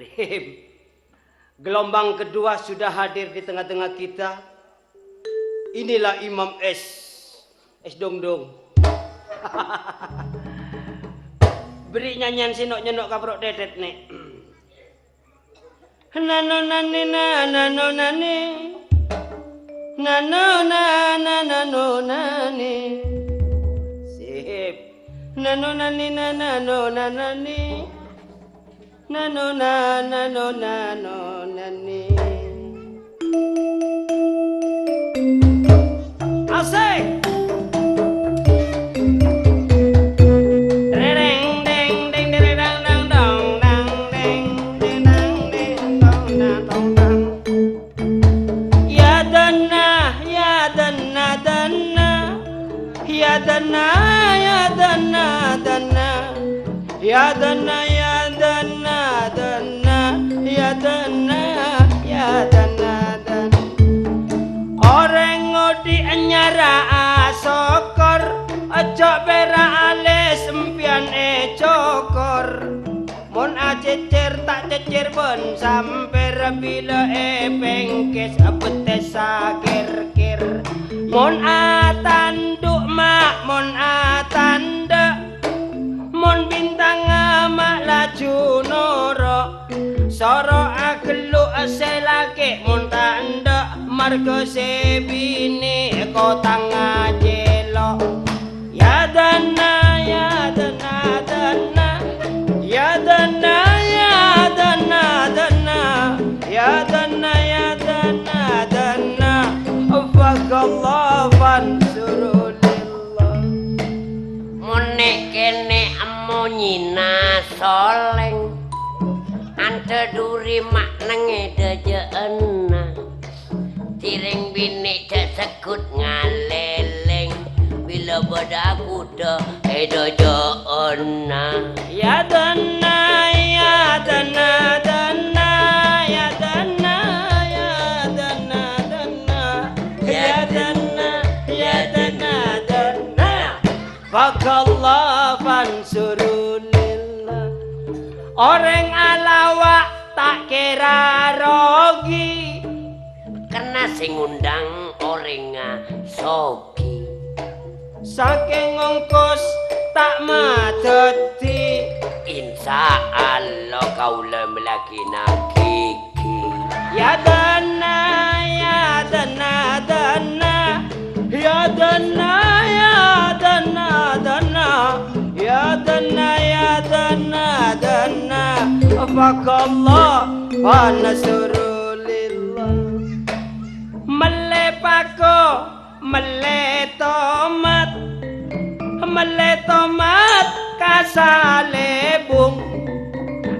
Bismillahirrahmanirrahim. Gelombang kedua sudah hadir di tengah-tengah kita. Inilah Imam S Dongdong. Beri nyanyian sinok-nyenok kaprok dedet nek. Nano nani nano nani. Nano nano nani. Sip. Nano nani nano nani. Nano nano nani. Asik. Ya dana ya dana dana ya dana ya dana dana orang ngodi nyara sokor aja pera alis empian cokor mon acecer tak cecer ben samper bila pengkes abete sakir-kir mon atanduk mak mon atanda mon bintang amak laju noro soro akelu aselake mon tanda margo sebini kotang ajelo ya dana ya dana dana ya dana ya dana dana ya dana ya dana dana fakallah fansurulillah monek kene nyina soleng ante duri maknenge dejeena tiring bini cek sekut ngaleleng bila bada kuda dojoona ya dana ya dana dana ya dana ya dana dana ya dana ya dana dana fakallah fansuru orang alawak tak kira rogi kena sing undang orang sogi saking ongkos tak madeti insya Allah kau lagi gigi ya dana ya dana dana ya dana ya dana dana ya dana ya dana dana fakallah wa nasrulillah melepako meletomat kasale bung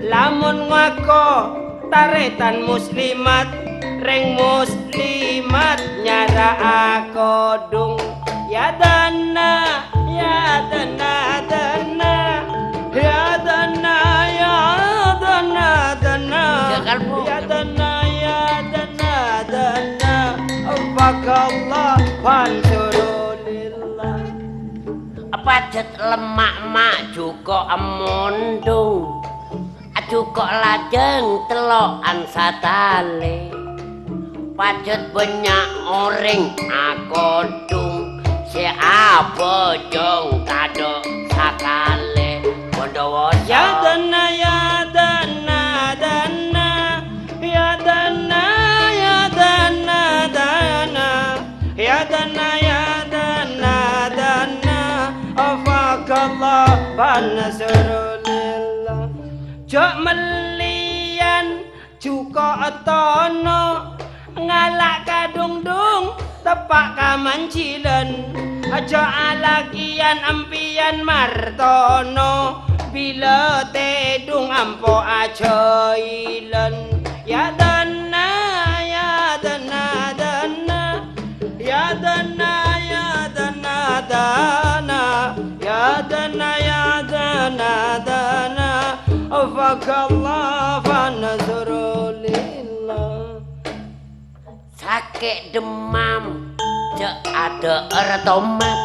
lamun ngako taretan muslimat reng muslimat nyara akodung ya dana ya dana dana ya dana ya dana dana ya dana ya dana dana fakallah fansurulillah pacet lemak mak juga emondong juga lajeng telokan satale pacet banyak orang akodung siapa jong kado sakale bodoh ya dana ya dana dana ya dana ya dana dana ya dana ya dana dana afakallah fanasrulillah jok melian juga atono ngalak kadung-dung tepak kamancilan aja alakian ampian martono bila tedung ampo aja ilen ya dana ya dana dana ya dana ya dana dana ya dana ya dana dana fakallah fanazrulillah sakit demam cek ada ertomat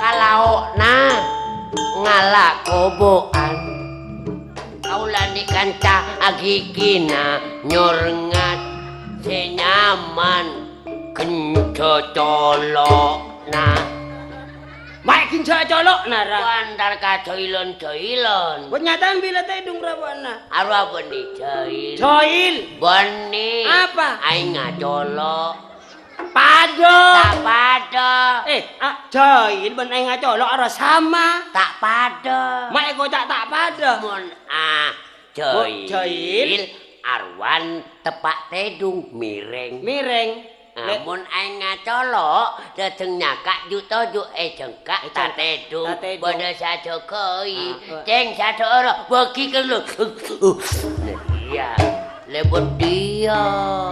kalau na ngalak koboan kau mulane kanca agikina nyorngat senyaman kenco colokna Mak ginja colok nara. Wantar kacoilon-coilon. Kenyataan bila tedung rawana. Aru apa nih coil? Coil. Boni. Apa? Aing ngacolok. Pado. Tak pada. Coil ben aing ngacolok ora sama. Tak pada. Mak kocak tak pada. Mun coil. Arwan tepak tedung mireng. Mireng. Mun aing ngacolok dateng nyakak juto jengkak tak tedung. Bodo sajo koi. Ceng sajo ora bagi ke lu. Iya. Lebon dia.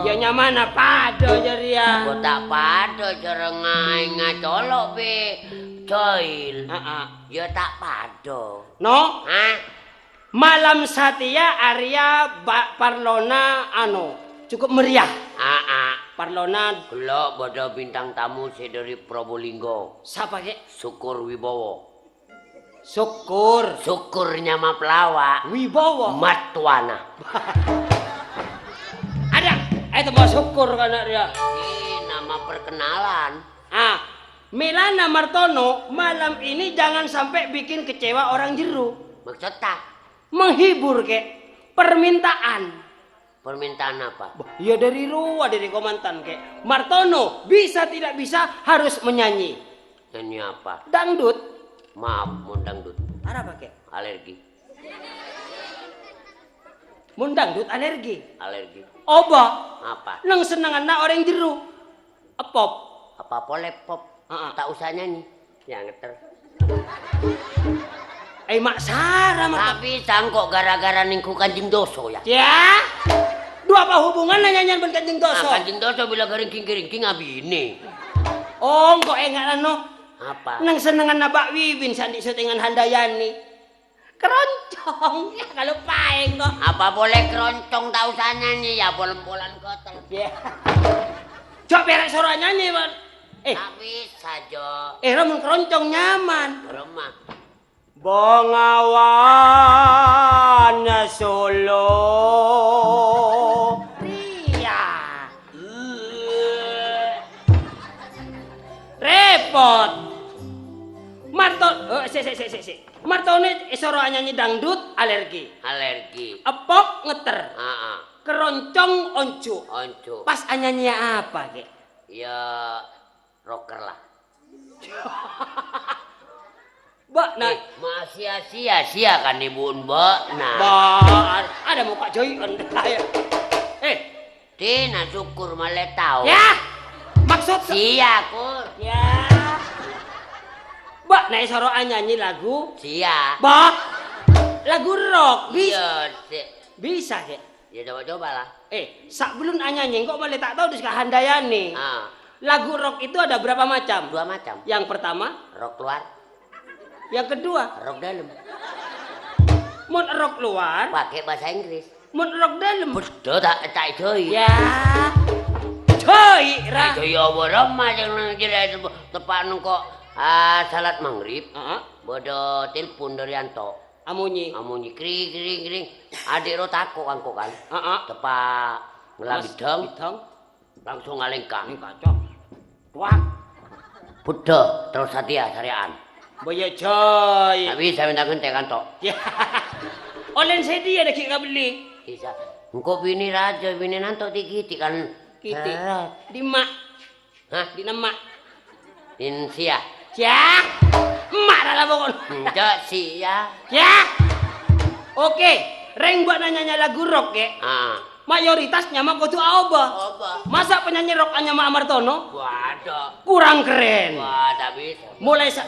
Ya nyamana pado jaria. Kok tak pado jarang aing ngacolok be. Coil. Ya tak pado. No? Hah? Malam Satya Arya Parlona cukup meriah. Parlona Gelok bodo bintang tamu dari Probolinggo. Siapa kek? Syukur Wibowo. Syukur. Syukurnya mah pelawak. Wibowo. Matwana. Ada. Itu mau syukur kan dia. Nama perkenalan. Milana Martono malam ini jangan sampai bikin kecewa orang jeru. Maksudnya? Menghibur kek. Permintaan. Permintaan apa? Ya dari Ruwa, dari komandan kek. Martono bisa tidak bisa harus menyanyi. Nyanyi apa? Dangdut. Maaf, mau dangdut. Apa kek? Alergi. Mun dangdut alergi. Alergi. Oba. Apa? Nang senengan orang jeru. Pop. Apa boleh pop? Tak usah nyanyi. Ya ngeter. Mak Sarah mak. Tapi sangkok gara-gara ningku Kanjeng Doso ya. Ya. Dua apa hubungan nyanyian ben Kanjeng Doso? Kanjeng Doso bila keringking abine. Oh, kok enggak no. Apa? Nang senengan Nabak Wiwin sandi syutingan Handayani. Keroncong. Ya kalau paeng kok. Apa boleh keroncong tak usah nyanyi ya bolen-bolan kotel. Ya. Coba beres suara nyanyi, Bang. Tak bisa, Jo. Ramun keroncong nyaman. Rumah. Bengawan Solo Ria. Repot. Martone suara nyanyi dangdut alergi. Alergi. Epok ngeter. Keroncong oncu. Pas nyanyi apa, Kek? Ya rocker lah. Mbak, nah. Masih sia-sia kan ibu Mbak. Nah. Mbak, ada muka joyon. Tina syukur malah tahu. Ya. Maksud sia kur. Ya. Mbak, nah soro nyanyi lagu. Sia. Mbak. Lagu rock bisa. Iya, bisa, Kek. Ya coba-coba lah. Sak belum nyanyi kok malah tak tahu di Handayani. Lagu rock itu ada berapa macam? 2 macam. Yang pertama, rock luar. Yang kedua, rock dalam. Mun rock luar pakai bahasa Inggris. Mun rock dalam. Betul tak coy. Ya. Coy, ra. Coy apa ramah yang jadi tepat kok salat maghrib. Bodo telepon dari Anto. Amunyi kring. Adik ro tako angko kan. Tepak ngelabidang. Langsung ngalengkang. Kacok. Tuak. Buddha terus Satya Saryaan. Boya coy. Tak bisa minta gente kan tok. Ya. Olen sedia ada kita beli. Bisa. Engko bini raja bini nanto dikiti kan. Kiti. Di mak. Hah? Di nama. Din sia. Ya. Emak dah lah pokok. Enggak sia. Ya. Oke. Reng buat nanya lagu rock ya. Mayoritasnya mah kudu Aoba. Masa penyanyi rock hanya Mak Martono? Waduh. Kurang keren. Wah, tak bisa.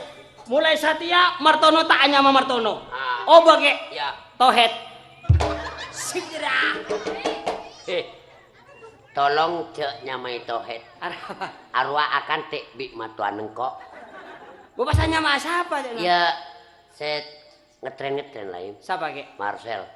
Mulai Satya Martono tak hanya Mak Martono. Oba ke? Ya. Tohet. Segera. Tolong cek nyamai tohet. Arwah akan tek bik matuan engkok. Bapaknya Mak siapa? Ya, set ngetren lain. Siapa ke? Marcel.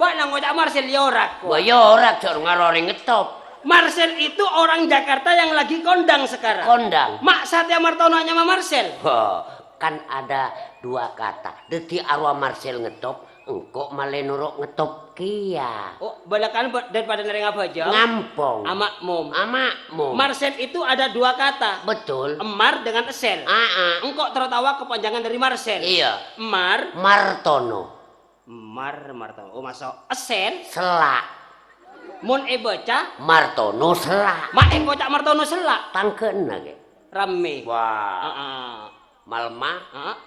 Mbak nang ngocak Marcel yorak. Wah yorak cok ngarori ngetop. Marcel itu orang Jakarta yang lagi kondang sekarang. Kondang. Mak Satya Martono hanya sama Marcel. Wah, kan ada dua kata. Dadi arwah Marcel ngetop, engkok male nuruk ngetop kia. Oh, balakan daripada nereng apa aja? Ngampong. Amakmum. Amakmum. Marcel itu ada dua kata. Betul. Emar dengan esel. Engkok tertawa kepanjangan dari Marcel. Iya. Emar. Martono. Martono. Oh, masuk. Esel. Selak. Mun baca Martono selak. Mak bocah Martono selak. Tangkeun ge. Rame. Wah. Malma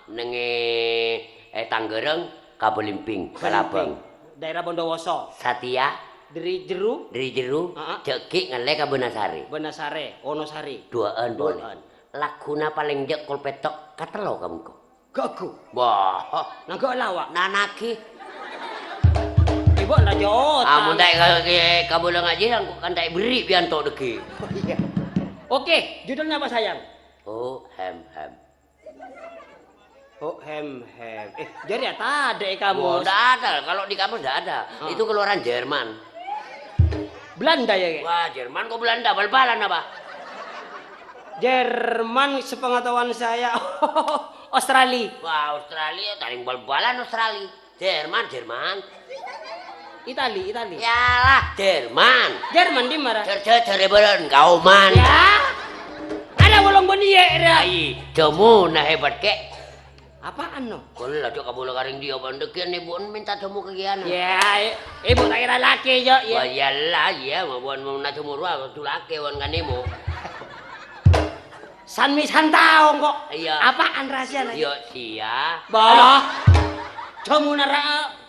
nenge Tanggereng Kabelimping Kalabang. Daerah Bondowoso. Satya Dari Jeru. Jeki ngele ka Benasari. Benasare, Wonosari. Duaan boleh. Laguna paling jek kul petok katelo kamu kok. Gagu. Wah, nanggo lawak. Nanaki. Ibu ndak jauh. Amun tak kabuleng aja aku kan tak beri pianto deki. Oke, judulnya apa sayang? Oh, hem. Oh, hem. Jadi ya ada kamu. Oh, enggak ada. Kalau di kampus enggak ada. Itu keluaran Jerman. Belanda ya, Kek? Wah, Jerman kok Belanda? Bal-balan apa? Jerman sepengetahuan saya Australia. Wah, Australia taring bal-balan Australia. Jerman. Itali. Yalah, Jerman di mana? Cere beren kauman. Ya. Ada bolong bonie ra. Ai, jamu nah hebat kek. Apaan no? Kalau lagi kabul karing dia bandekian ibu minta jamu kegiatan. Ya, ibu tak kira laki jo. Wah, yalah, ya mau buat mau nak jamu ruang tu laki wan kanemu. Sanmi santau kok. Iya. Apaan rahasia lagi? Yo sia. Bah. Jamu nara.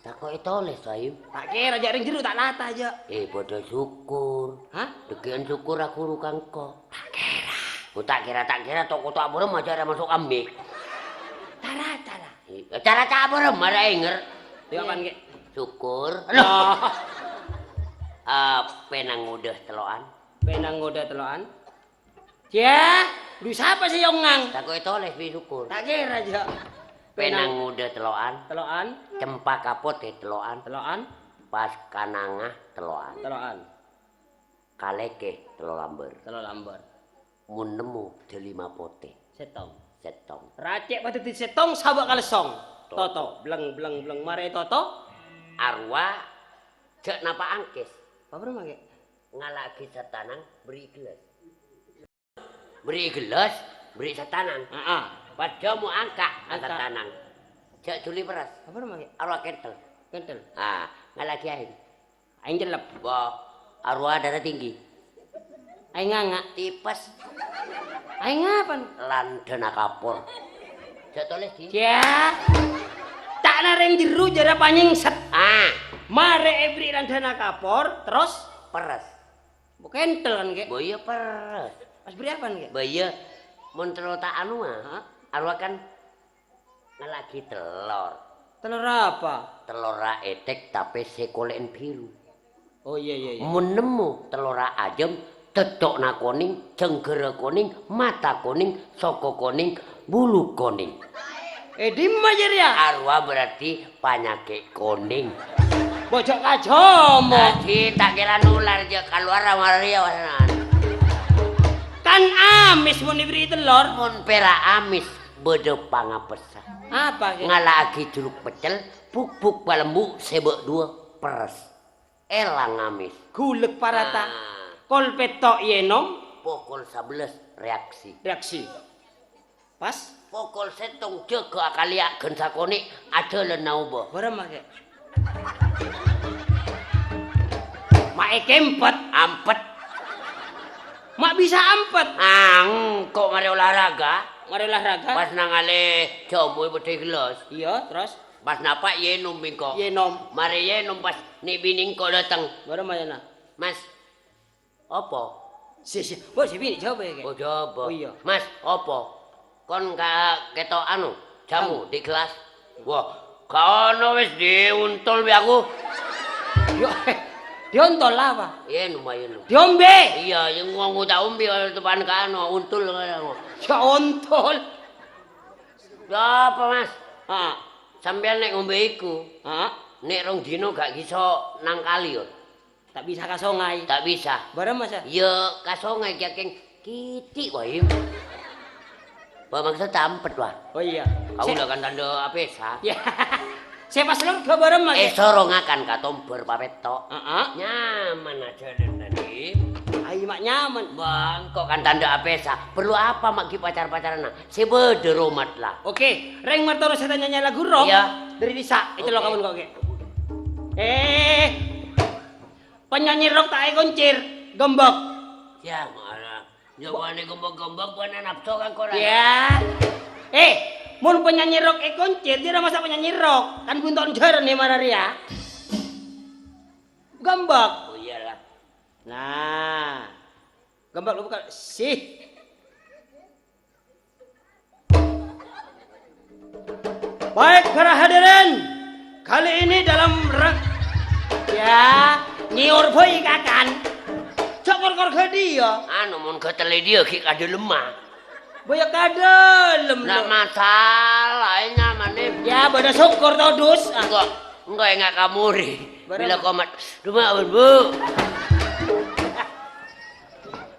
Tak kok itu oleh sayu. Tak kira jaring jeru tak lata aja. Bodoh syukur. Hah? Dekian syukur aku rukang kok. Tak kira. Toko tak burem aja masuk ambik. Cara. Cara burem ada enger. Dia apaan ke? Syukur. Loh. Penang udah teloan. Ya, lu siapa sih yang ngang? Tak kok itu oleh syukur. Tak kira aja. Penang udah teloan. Cempak kapot teloan. Pas kanangah teloan. Kaleke telo lamber. Mun nemu delima pote. Setong. Racek pada di setong sabak kalesong. Toto, bleng mare toto. Arwah cek napa angkis. Apa rumah ke? Ngalaki setanang beri gelas, beri setanang. Pas jamu angka setanang. Cek juli beras. Apa rumah ke? Arwah kentel. Ngalaki aing. Aing jelep. Wah, arwah darah tinggi. Aing nganga. Tipes. Aing ngapan? Landana kapur. Cek tulis di. Ya. Tak nareng jeru jara panying set. Mare ebri landana kapur terus peres. Bukan tel kan ke? Boya peres. Pas beri apaan ke? Boya mun telur tak anu arwah kan ngalagi telur. Telur apa? Telur etek tapi sekolen biru. Oh iya. Mun nemu telur ajem, tetok na kuning, cenggere kuning, mata kuning, soko kuning, bulu kuning. Di majer ya? Arwah berarti penyakit kuning. Bojok kajomo. Tadi tak kira nular aja keluar Maria wasanan. Kan amis mun diberi telur. Mun pera amis bedo pangapesa. Apa ke? Ngalagi jeruk pecel, buk balembu sebek 2 peres. Elang amis. Gulek parata. Kol petok yenom. Pukul 11 reaksi. Pas? Pukul 7 jaga akaliak gen sakone ada lenauba. Barang make. Mak kempet, ampet. Mak bisa ampet. Kok mari olahraga? Pas nangale jomo putih gelas. Iya, terus pas napa yenom bingko. Mari yenom pas ni bining kok datang. Barang mana? Mas. Apa? Si. Bos bini coba ya. Oh, coba. Oh iya. Mas, apa? Kon ketok anu jamu di kelas. Wah, kono wis diuntul bi aku. Yo, diontol apa? Iya, lumayan. Diombe. Iya, yang ngomong tak umbi depan kano untul ngono. Ya ontol. Ya apa, Mas? Sampeyan nek ngombe iku, nek rong dino gak iso nang kali yo. Tak bisa kasongai. Tak bisa. Barang Mas? Ya kasongai yaking kitik wae. Bah maksud tampet wah. Oh iya. Kau udah kan tanda apesa. Ya. Saya pas lur ke bareng mas. Sorong akan katomber papeto. Heeh. Nyaman aja dan tadi. Ayo mak nyaman. Bang, kok kan tanda apesa. Perlu apa mak ki pacar-pacaran? Si bede romat lah. Oke, Reng Martono saya nyanyi lagu rock. Iya. Dari Disa. Itu lo kamu kok ke. Penyanyi rock tak koncir, gembok. Ya, malah. Jawabannya gembok-gembok bukan nafsu kan korang. Ya. Mun penyanyi rock koncir, dia masa penyanyi rock. Kan bunton jeren nih Mararia. Gembok. Oh iyalah. Nah. Gembok lu buka. Sih. Baik para hadirin. Kali ini dalam ya, nyiur boy kakan. Cokor-kor ke dia. Anu mun ketele dia ki kade lemah. Boya kadalem. Nggak masalah, nyaman ya, pada syukur tau dus. Enggak kamuri. Bila komat, rumah bu.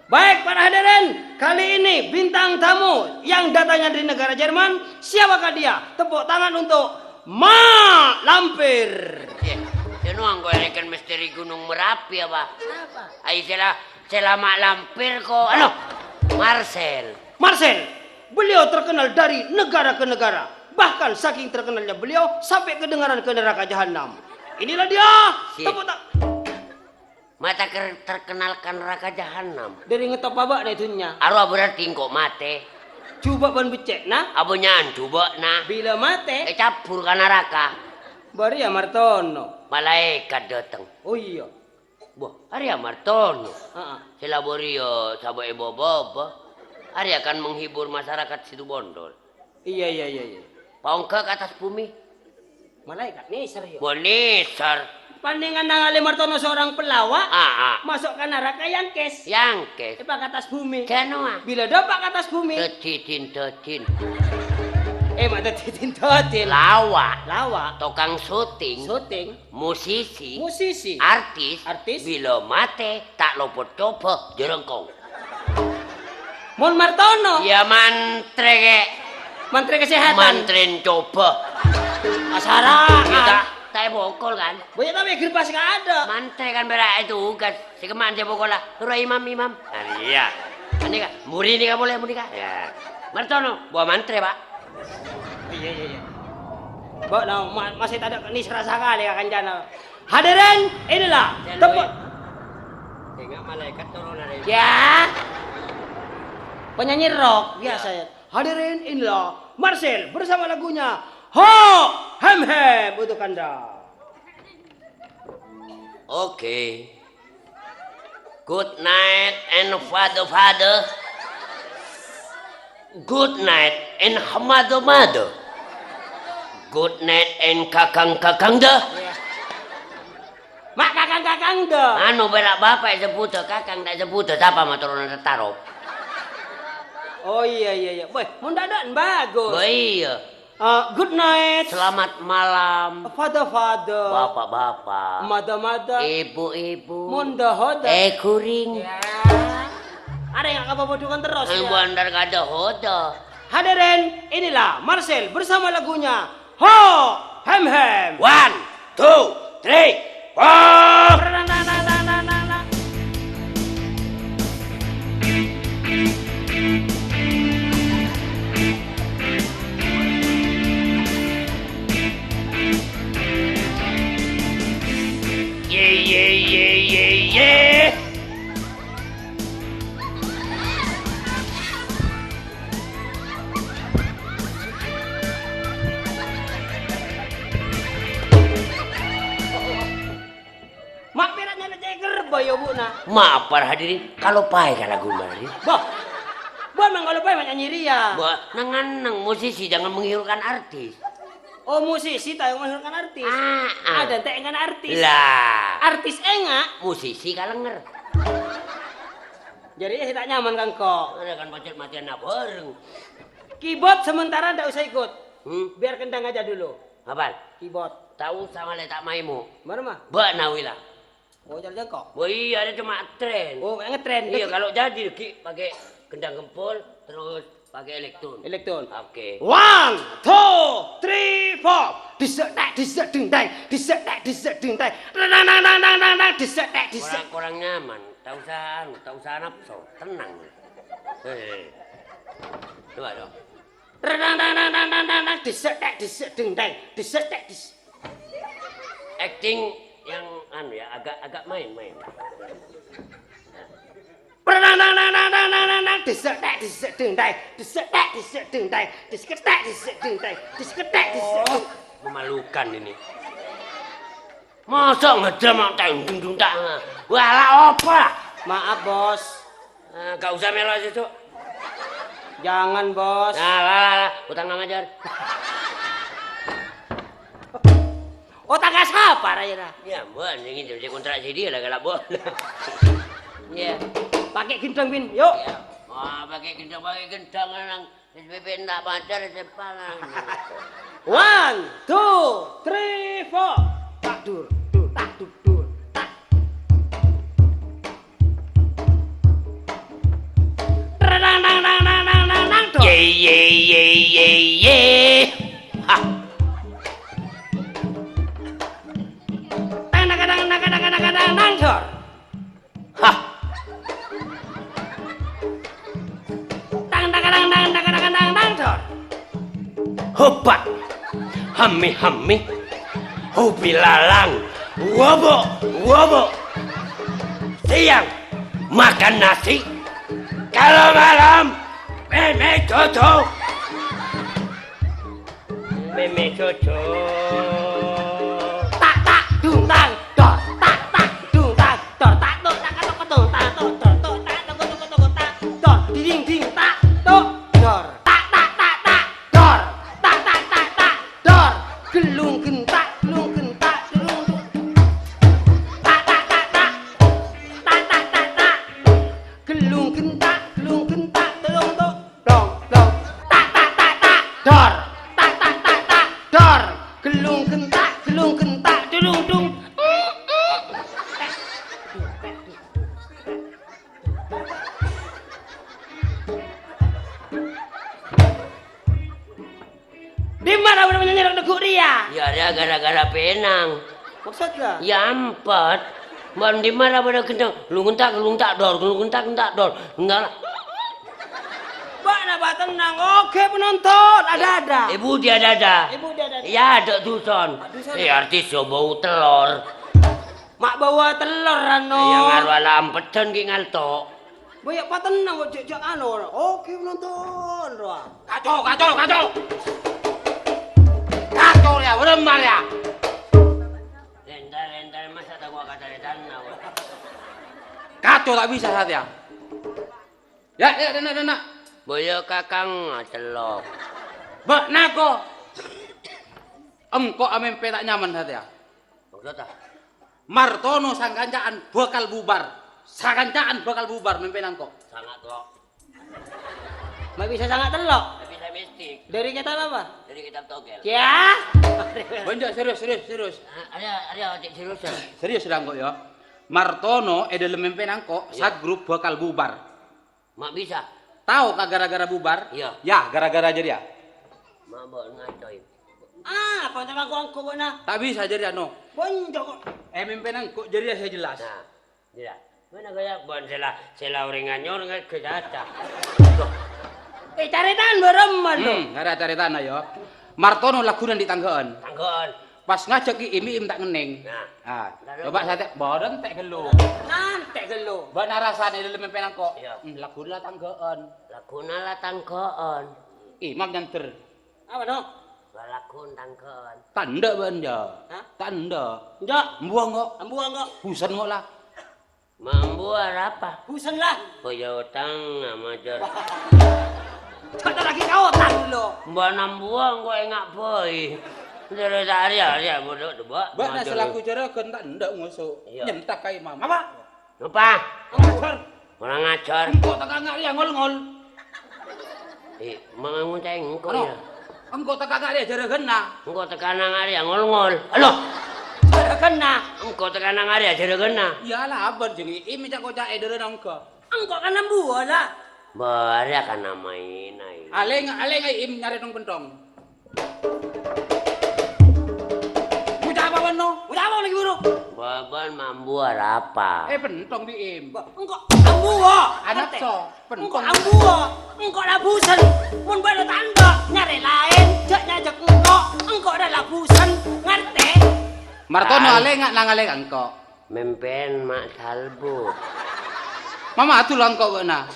Baik para hadirin, kali ini bintang tamu yang datangnya dari negara Jerman, siapakah dia? Tepuk tangan untuk Ma Lampir. Nuang kau kan misteri Gunung Merapi apa? Apa? Ayo sela Mak Lampir kok. Marcel, beliau terkenal dari negara ke negara. Bahkan saking terkenalnya beliau sampai kedengaran ke neraka jahanam. Inilah dia. Tepuk tangan. Mata terkenalkan neraka jahanam. Dari ngetop babak na itunya. Arwah berarti kok mate. Coba ban becek nah. Abonyan coba nah. Bila mate. Capur ke neraka. Bari ya Martono. Malaikat datang. Oh iya. Boh, Arya Martono. Sila Borio sabo bobo. Arya akan menghibur masyarakat situ Bondol. Iya. Paungka ke atas bumi. Malaikat Nisar ya. Bonisar. Pandingan nangali Martono seorang pelawak. Masuk ke neraka yang kes. Pak ke atas bumi. Kenapa? Bila dapat ke atas bumi. Tetin. Mak tetin. Lawak. Tukang syuting. Musisi. Artis. Bila mate tak lopot coba jerengkong. Mon Martono. Ya mantre kesehatan. Mantrin coba. Asara. Ya tak bokol kan. Banyak tapi gerpas gak ada. Mantre kan berak itu kan. Si keman dia bokol lah. Turun imam. Iya. Ini kan. Muri ini kan boleh ya. Martono. Bawa mantre pak. Iya. Mbak, masih tak ada ini serasa kali akan jana. Hadirin, inilah tepuk. Tengok malaikat turun dari. Ya. Penyanyi rock biasa ya. Hadirin, inilah Marcel bersama lagunya Ho Hem untuk Anda. Oke. Good night and father. Good night and mother. Good night and kakang dah. Mak kakang dah. Anu berak bapak sebut kakang tak sebut siapa mah turunan taruh. Oh iya. Boy, mun dadan bagus. Oh iya. Good night. Selamat malam. Father. Bapak. Mother. Ibu. Munda hoda. Kuring. Ya. Ada yang kabobodukan terus ya. Bandar kada hoda. Hadirin, inilah Marcel bersama lagunya Ho Hem. 1, 2, 3, 4. Yeah. Mak peraknya na ceker bayo bu na. Maaf para hadirin, kalau pai kan lagu mari. Bah mang kalau pai nyanyi ria. Nang musisi jangan menghiraukan artis. Oh musisi tayo menghiraukan artis. Ada teh engan artis. Lah. Artis enggak. Musisi kalenger. Jadi tidak nyaman kan kok. Ada kan pacet matian na bareng. Keyboard sementara ndak usah ikut. Biar kendang aja dulu. Apaan? Keyboard. Tahu sama letak maimu. Mana mah? Ba nawila. Oh jalan kok. Oh iya ada cuma tren. Oh ngetren. Iya kalau jadi ki pakai kendang gempol terus Pakai elektron. Elektron. Oke. 1, 2, 3, 4. Disetek disek ding dang, disetek disek ding dang. Dang dang dang dang dang dang disetek disek. Kurang nyaman. Tak usah nafsu. Tenang. Coba dong. Dang dang dang dang dang dang disetek disek ding dang, disetek disek. Acting yang anu ya, agak main-main. Dang dang dang dang dang dang dang disetek disek ding dang, disetek disek ding dang, disetek disek ding dang, disetek disek. Memalukan ini. Masa ngedram tang dung dung tak. Walah apa? Maaf, Bos. Gak usah melo aja, Cuk. Jangan, Bos. Lah, utang ngajar. Otak gak sabar aja dah. Ya, mbak, ini jadi kontrak CD lah kalau boleh. Ya. Pakai gendang, Bin. Yuk. Ya. Wah, pakai gendang nang SPP ndak pacar sepangan. 1, 2, 3, 4. Tak dur, tak dur, tak. Dang dang dang dang dang dang dang. Ye. Ha. Dang dang dang dang dang dang dang dang dor. Ha. Dang dang dang dang dang dang dang dang dor. Hopat. Hami. Hobi lalang. Wobo. Siang makan nasi. Kalau malam meme coco. Tak Dung dang dor. Tak dung dang dor. Tak dor tak tok tok tak tok tok tak tok tak dor. Ding ding tak tok dor. Tak dor. Tak dor. Gelung gentak gelung gentak gelung. Tak. Gelung gentak gelung tok dong. Tak dor. Tak dor. Gelung gentak gelung dung. Di mana udah menyanyi lagu Ria? Ya ada gara-gara penang. Maksudnya? Ya empat. Man di mana pada gendang? Gelung tak dor. Enggak lah. Pak napa tenang? Oke penonton, ada. Ibu dia dada. Ya ada duson. Artis yo bau telur. Mak bawa telur ano. Yang ngaruh alam peden ki ngalto. Banyak pak tenang kok cek anu. Oke penonton. Kacau. Kacau ya, beremar ya. Lentar masa tak gua kata tanah. Kacau tak bisa saat ya. Ya, dana. Boyo kakang celok. Mbak nako. Engko amempe tak nyaman saat ya. Maksudnya? Martono sangkancaan bakal bubar. Mempe nangko. Sangat kok. Mak bisa sangat telok. Tapi saya mistik. Dari kita apa? Dari kitab togel. Ya. Bonjok serius. Ada cek serius. Serius sedang kok ya. Martono dalam mempe nangko saat grup bakal bubar. Mak bisa. Tahu kah gara-gara bubar? Iya. Ya, gara-gara jadi ya. Mak bawa ngacoy. Apa tengah angko na? Tak bisa jadi no. Bonjok. Mempe nangko jadi saya jelas. Nah, tidak. Mana kaya bon sela uringanyo ngan kejaca. Caritan beremar lo. Ada caritan ayo. Martono lagunan di tanggaan. Tanggon. Pas ngajak ki imi tak ngening. Nah. Coba saya bareng tek gelo. Nanti gelo. Ba narasane dalam mempe nangko. Iya. Laguna tanggaan. Laguna lah tanggon. Imam nyanter. Apa no? Lagun tanggon. Tanda banja. Hah? Tanda. Enggak. Mbuang kok. Ambuang kok. Busan kok lah. Membuat apa? Busan lah. Boyo utang sama jor. Kata lagi kau tang lo. Mbak nambuang kok enggak boy. Dari ya bodoh dua. Ba na selaku cara kan tanda ngusuk. Iya. Nyentak ka imam. Apa? Apa? Ngajar. Orang ngajar. Engko tak ngari ngol-ngol. Mengunceng engko Ano? ya. Engko tak ngari jarageun na. Engko tekanang ari ngol-ngol. Aloh. Ada kena. Engko tekanang ari jarageunna. Iyalah aban jeung imi cak kocak edere nangka. Engkau kan buah lah. Bari akan namain ai. Aleng im nyari dong pentong. Udah apa bano? Udah apa lagi buruk? Baban mambu apa? Pentong di im. Engkau ambuwa. Anak so, Engkau pentong. ambuwa. Engkau labusan. Mun bano tanda nyari lain. Jak nyajak engkau ada labusan. Ngerti? Martono aleng nang aleng engko. Mempen mak salbu. Mama atuh lang kau na.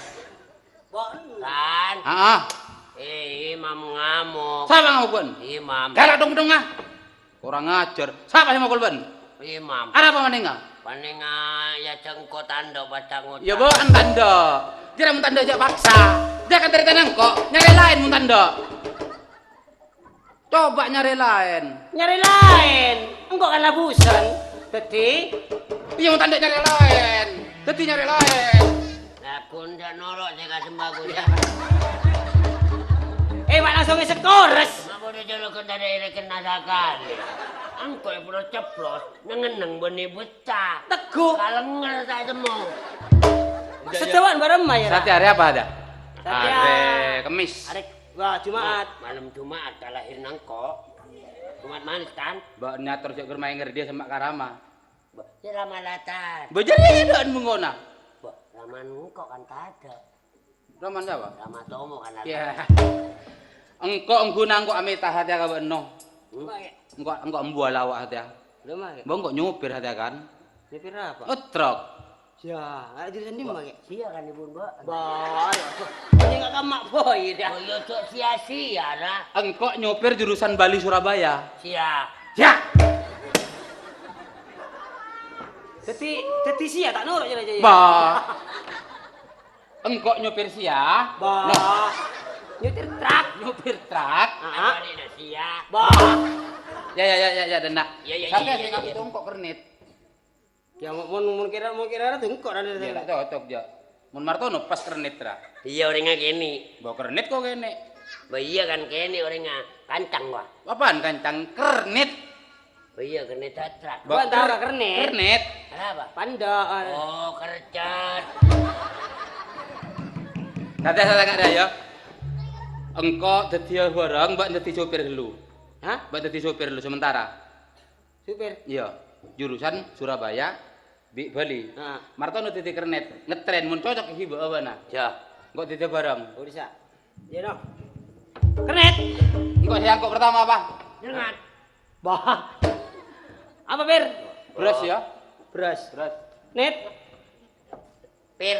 Kan? Heeh. Imam ngamuk. Siapa ngamuk ben? Imam. Galak dong dong ah. Kurang ajar. Siapa yang mau ben? Imam. Ada apa maninga? Paninga ya cengko tanda baca ngutak. Ya bukan tanda. Dia mun tanda aja paksa. Dia kan dari tanang kok. Nyari lain mun tanda. Coba nyari lain. Nyari lain. Engkau kan labusan. Jadi Iya mun tanda nyari lain. Dadi nyari lain. Aku ndak norok saya kasih bagus ya. mak langsung sekores. Mabo udah jalo kan dari ire kena sakali. Angko yang perlu ceplos, nengeneng beni bocah. Teguh. Kalenger saya semua. Sejawan bareng ya. Sate hari apa ada? Sate Hari Kemis. Hari wah Jumat. Malam Jumat kalahin nangko. Jumat manis kan? Mbak nyatur jek main dia sama Karama. Ya ramalatan. Bejari dan mengona. Raman engkau kan ada. Raman apa? Ramatomo kan ada. Ya. Engkau engguna engkau amita hati ka beno. Engkau embuah lawak hati. Lama. Mbok engkau nyupir hati kan? Nyupir apa? Truk. Ya, ada jadi sendiri mak. Sia kan ibu mbak. Boy. Ini enggak kamak boy dah. Oh iya cok sia-sia lah. Engkau nyupir jurusan Bali Surabaya. Sia. Ya. Teti sia tak nurut aja. Bah. Engkau nyupir sia. Bah. Nyetir truk. Nyupir truk. Apa ini sia? Bah. Ya dena. Ya, Sampai itu engkau kernit. Ya mun kira tuh engkau ada. Ya tak cocok ja. Mun Martono pas kernit ra. Iya orangnya kini. Bawa kernit kok kene. Bah iya kan kini orangnya kancang wah. Apaan kancang kernit? Bah iya kena tatrak. Gua antara kernet. Kernit. Kenapa? Panda. Oh kerjat. Tadi saya enggak ada ya. Engkau dadi barang, mbak dadi sopir dulu. Hah? Mbak dadi sopir dulu sementara. Supir. Iya. Jurusan Surabaya, Bali. Heeh. Martono dadi kernet, ngetren mun cocok iki mbok ana. Ya. Engkau dadi barang. Oh bisa. Ya no. Kernet. Engkau yang kok pertama apa? Dengar. Bah. Apa Bir? Beras ya. Beras. Beras. Net. Pir.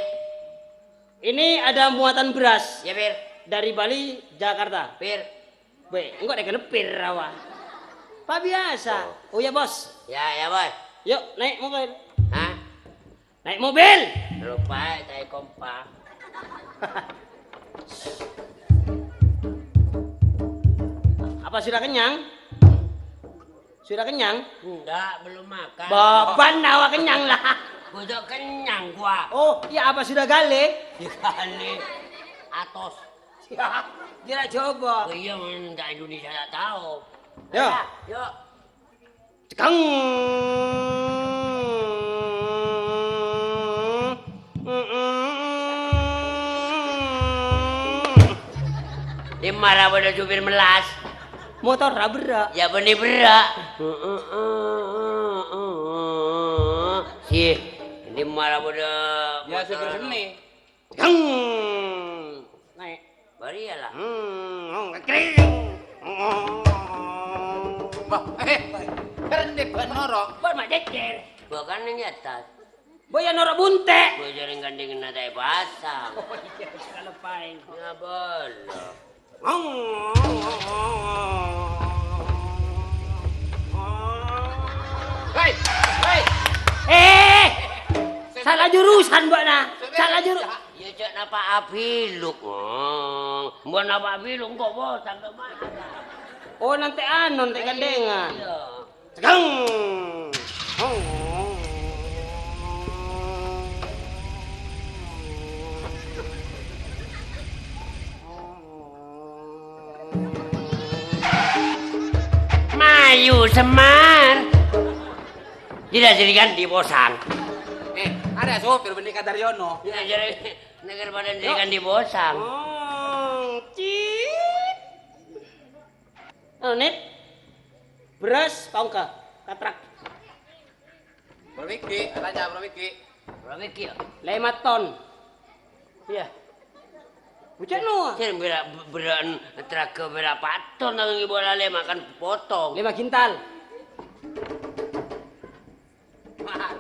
Ini ada muatan beras Ya Pir. dari Bali, Jakarta. Pir. Be, enggak ada kenepir rawa. Pak biasa. Oh ya bos. Ya boy. Yuk naik mobil. Hah? Naik mobil. Lupa saya kompak. Apa sudah kenyang? Sudah kenyang? Enggak, belum makan. Baban nawa kenyang lah. Gua kenyang gua. Oh, iya apa sudah gale? Dikali atos. Ya, kira coba. Oh iya, enggak Indonesia tak tahu. Ya. Yuk. Cekang. Dimarah pada supir melas. Motor rabera. Ya benih berak. Sih, dimarah pada. Ya supir seni. Cekang. Naik. Bari ya lah. Kering. Wah, kernit ban norok. Buat mak jejer. Bukan yang atas. Boya norok bunte. Gua jaring gandeng natai pasang. Oh iya, kalau paling. Ya boleh. Hei, hei. Salah jurusan mbak nah. Salah jurusan. Ya cek napa abiluk. Mbak napa abiluk kok bosan ke mana? Oh nanti anon, nanti gandengan. Iya. Cekang. Mayu Semar. Tidak jadi ganti bosan. Ada sopir benih Kadaryono. Ya jadi Negara badan ikan di bosang. Cip. Nit. Beras pangka. Katrak. Berwiki, tanya berwiki. Berapa kilo? 5 ton. Iya. Bucak no. Saya beran teraga berapa ton ang ibu lale makan potong. 5 kintal. Marah.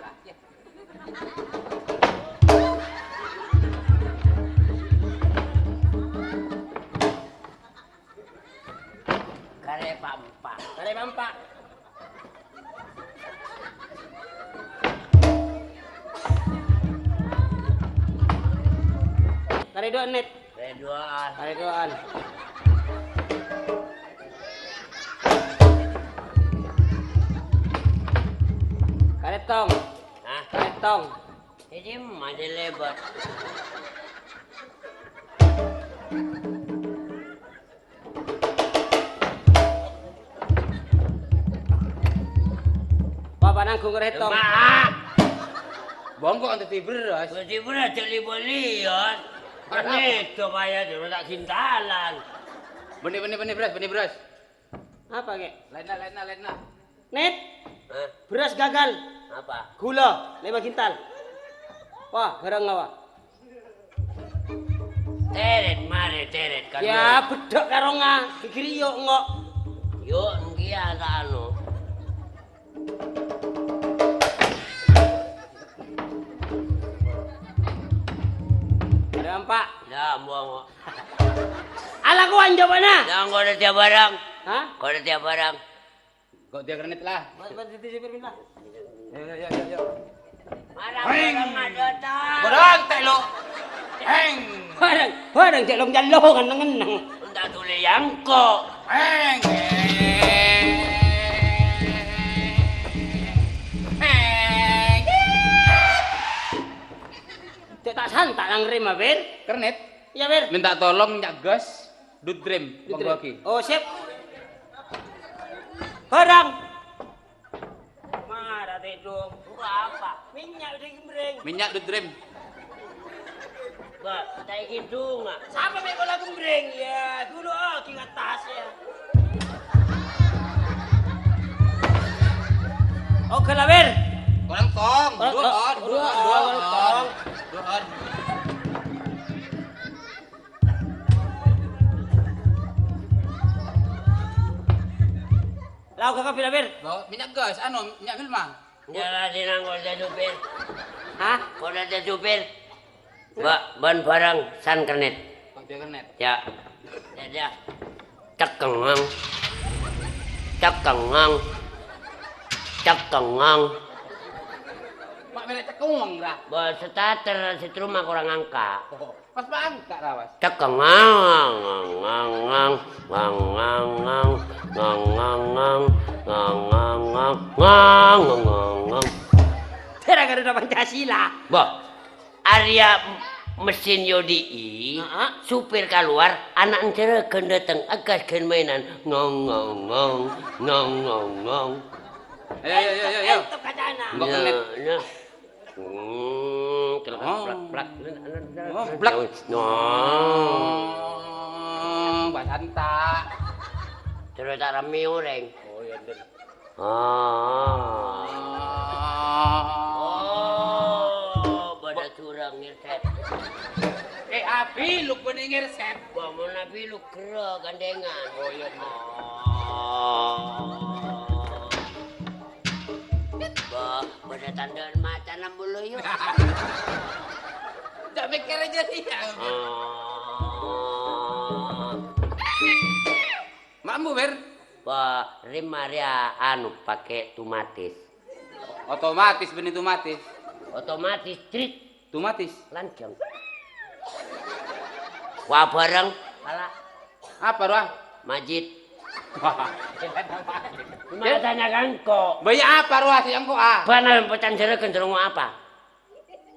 Kare pampa. Kare pampa. Kare 2 net. Reduaan. Kare 2an. Kare tong. Hah? Kare tong. Ini masih lebar. Bapak nanggung kare tong. Mak. Bongkok untuk beras. Berarti berat celi belian. Ini coba ya dulu tak kintalan. Benih beras. Apa kek? Lainnya. Net. Hah? Beras gagal. Apa? Gula 5 kintal. Wah, barang apa? Teret kan. Ya, bedok karo gigiri yo ngok. Yuk, ngia tak anu. Ada empat. Ya, buang. Ala ku anjabana. Jangan kau ada tiap barang. Hah? Kau ada tiap barang. Kok dia granit lah. Bantu sipir minta. Ya. Barang ada tak. Barang tak lo. Heng. Barang cek long jalo kan ngenang. Entah tulis yang kok. Heng. Cek tak santak nang rima ber. Kernet. Ya ber. Minta tolong minyak gas. Dudrem. Pemboki. Oh, sip. Barang. Marah tidur. Buka apa? Minyak udah gembreng. Minyak dudrem. Ba, tak ingin dunga. Sama mek bola gembreng ya. Dulu king atas ya. Oke lah ber. Orang tong. Dua on. Lau kakak pila ber. Minyak gas, minyak filma. Jalan sinang kau ada supir. Hah? Kau ada supir. Ban barang san kernet. Kok dia kernet? Ya. Cekkengang. Mak merek cekung lah. Ba starter setruma kurang angka. Pas bangka rawas. Cekkengang. Tera kada Pancasila. Bah, Arya mesin Yodi, supir keluar, anak encerekeun datang agaskeun mainan ngong. Ayo. Untuk kacana. Mbok kernet. Blak. Basanta. Terus tak rame orang. Oh iya den. Pada curang ngerset. Api lu bening resep. Bangun api lu kera gandengan. Oh iya. Pada tandaan macan bulu yuk. Tak mikir aja dia. Makmu ber. Rim Maria anu pakai tumatis. Otomatis benih tumatis. Otomatis trit Tumatis. lanceng. Wah bareng pala Apa doang? Majid. Cuma tanya kan kok. Bayi apa ruas yang kok ah? Bana pecan jere kenderung apa?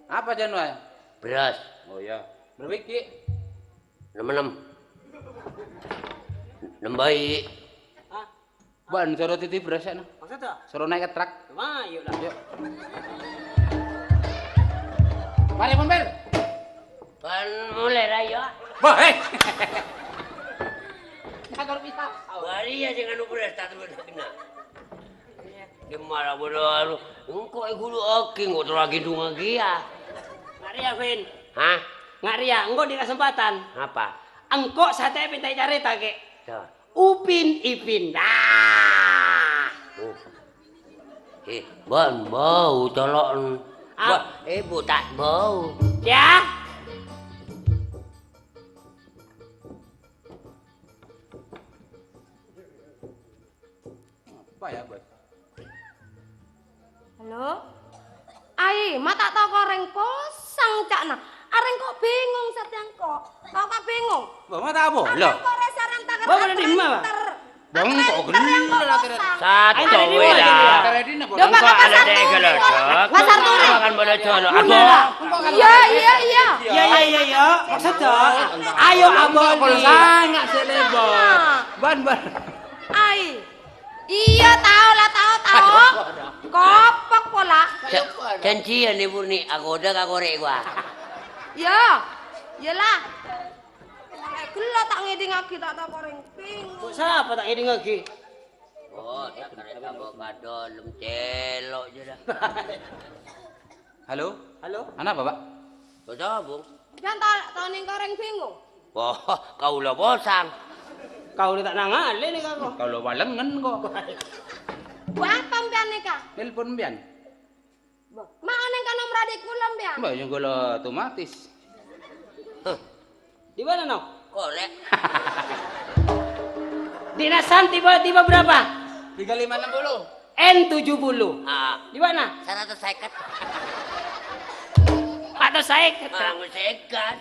Apa janua? Beras. Oh iya. Berwiki. 6. Nembai. Ban suruh titip beras ya. Maksud tu? Suruh naik ke truk. Wah, yuk lah. Yuk. Mari Mon Ber. Kan mulai raya. Wah, Kagak bisa. Bari ya jangan lupa start benar. Dia malah bodoh. Engkau gulu oke, engkau lagi dunga gia. Ngaria, Vin. Hah? Ngaria, engko di kesempatan. Apa? Engko sate pintai carita ke. Coba. Upin Ipin. Nah. Bon bau tolong. Ah. Ibu tak bau. Ya. apa ya, Bos? Halo? Ai, mata tau koreng posang cak nah. Areng kok bingung satyan kok. Kau kok bingung? Bawa tak boleh. Areng kok resaran tak Bawa ada di mana, Pak? Bang kok gelap akhirnya. Satu Ayo, wila. Teredina Duh, boleh. Pak, Engkau ada pasar deh turi, gelodok. pasar turi. Akan boleh jono. Bunda Apa? lah. Iya, iya, iya. Ya. Maksudnya, ayo aboni. Sangat selebo. Ban. Ai. Iya, tahu lah, tahu. Kopok pola. Janjian ibu nih, aku udah gak korek gua. Ya. Iyalah. Gila tak ngeding lagi tak tahu koreng bingung. Siapa tak ini lagi? Oh, tak kereta avocado, lem celok je dah. Halo? Halo? Anak apa, Pak? Kau tahu, Bung? Jangan tahu ning koreng bingung. Wah, kau lah bosang. Kau udah tak nangali nih kau. Kalau walengan kok. Buat pampian nih kak. Telepon pian. Mak aneng kan nomor adik kulam ya. Mbak yang kalau otomatis. Di mana no? Korek. Dinasan tiba-tiba berapa? 3560. N70. Ah, Di mana? sana tu seket. Atau saya Mang sekat.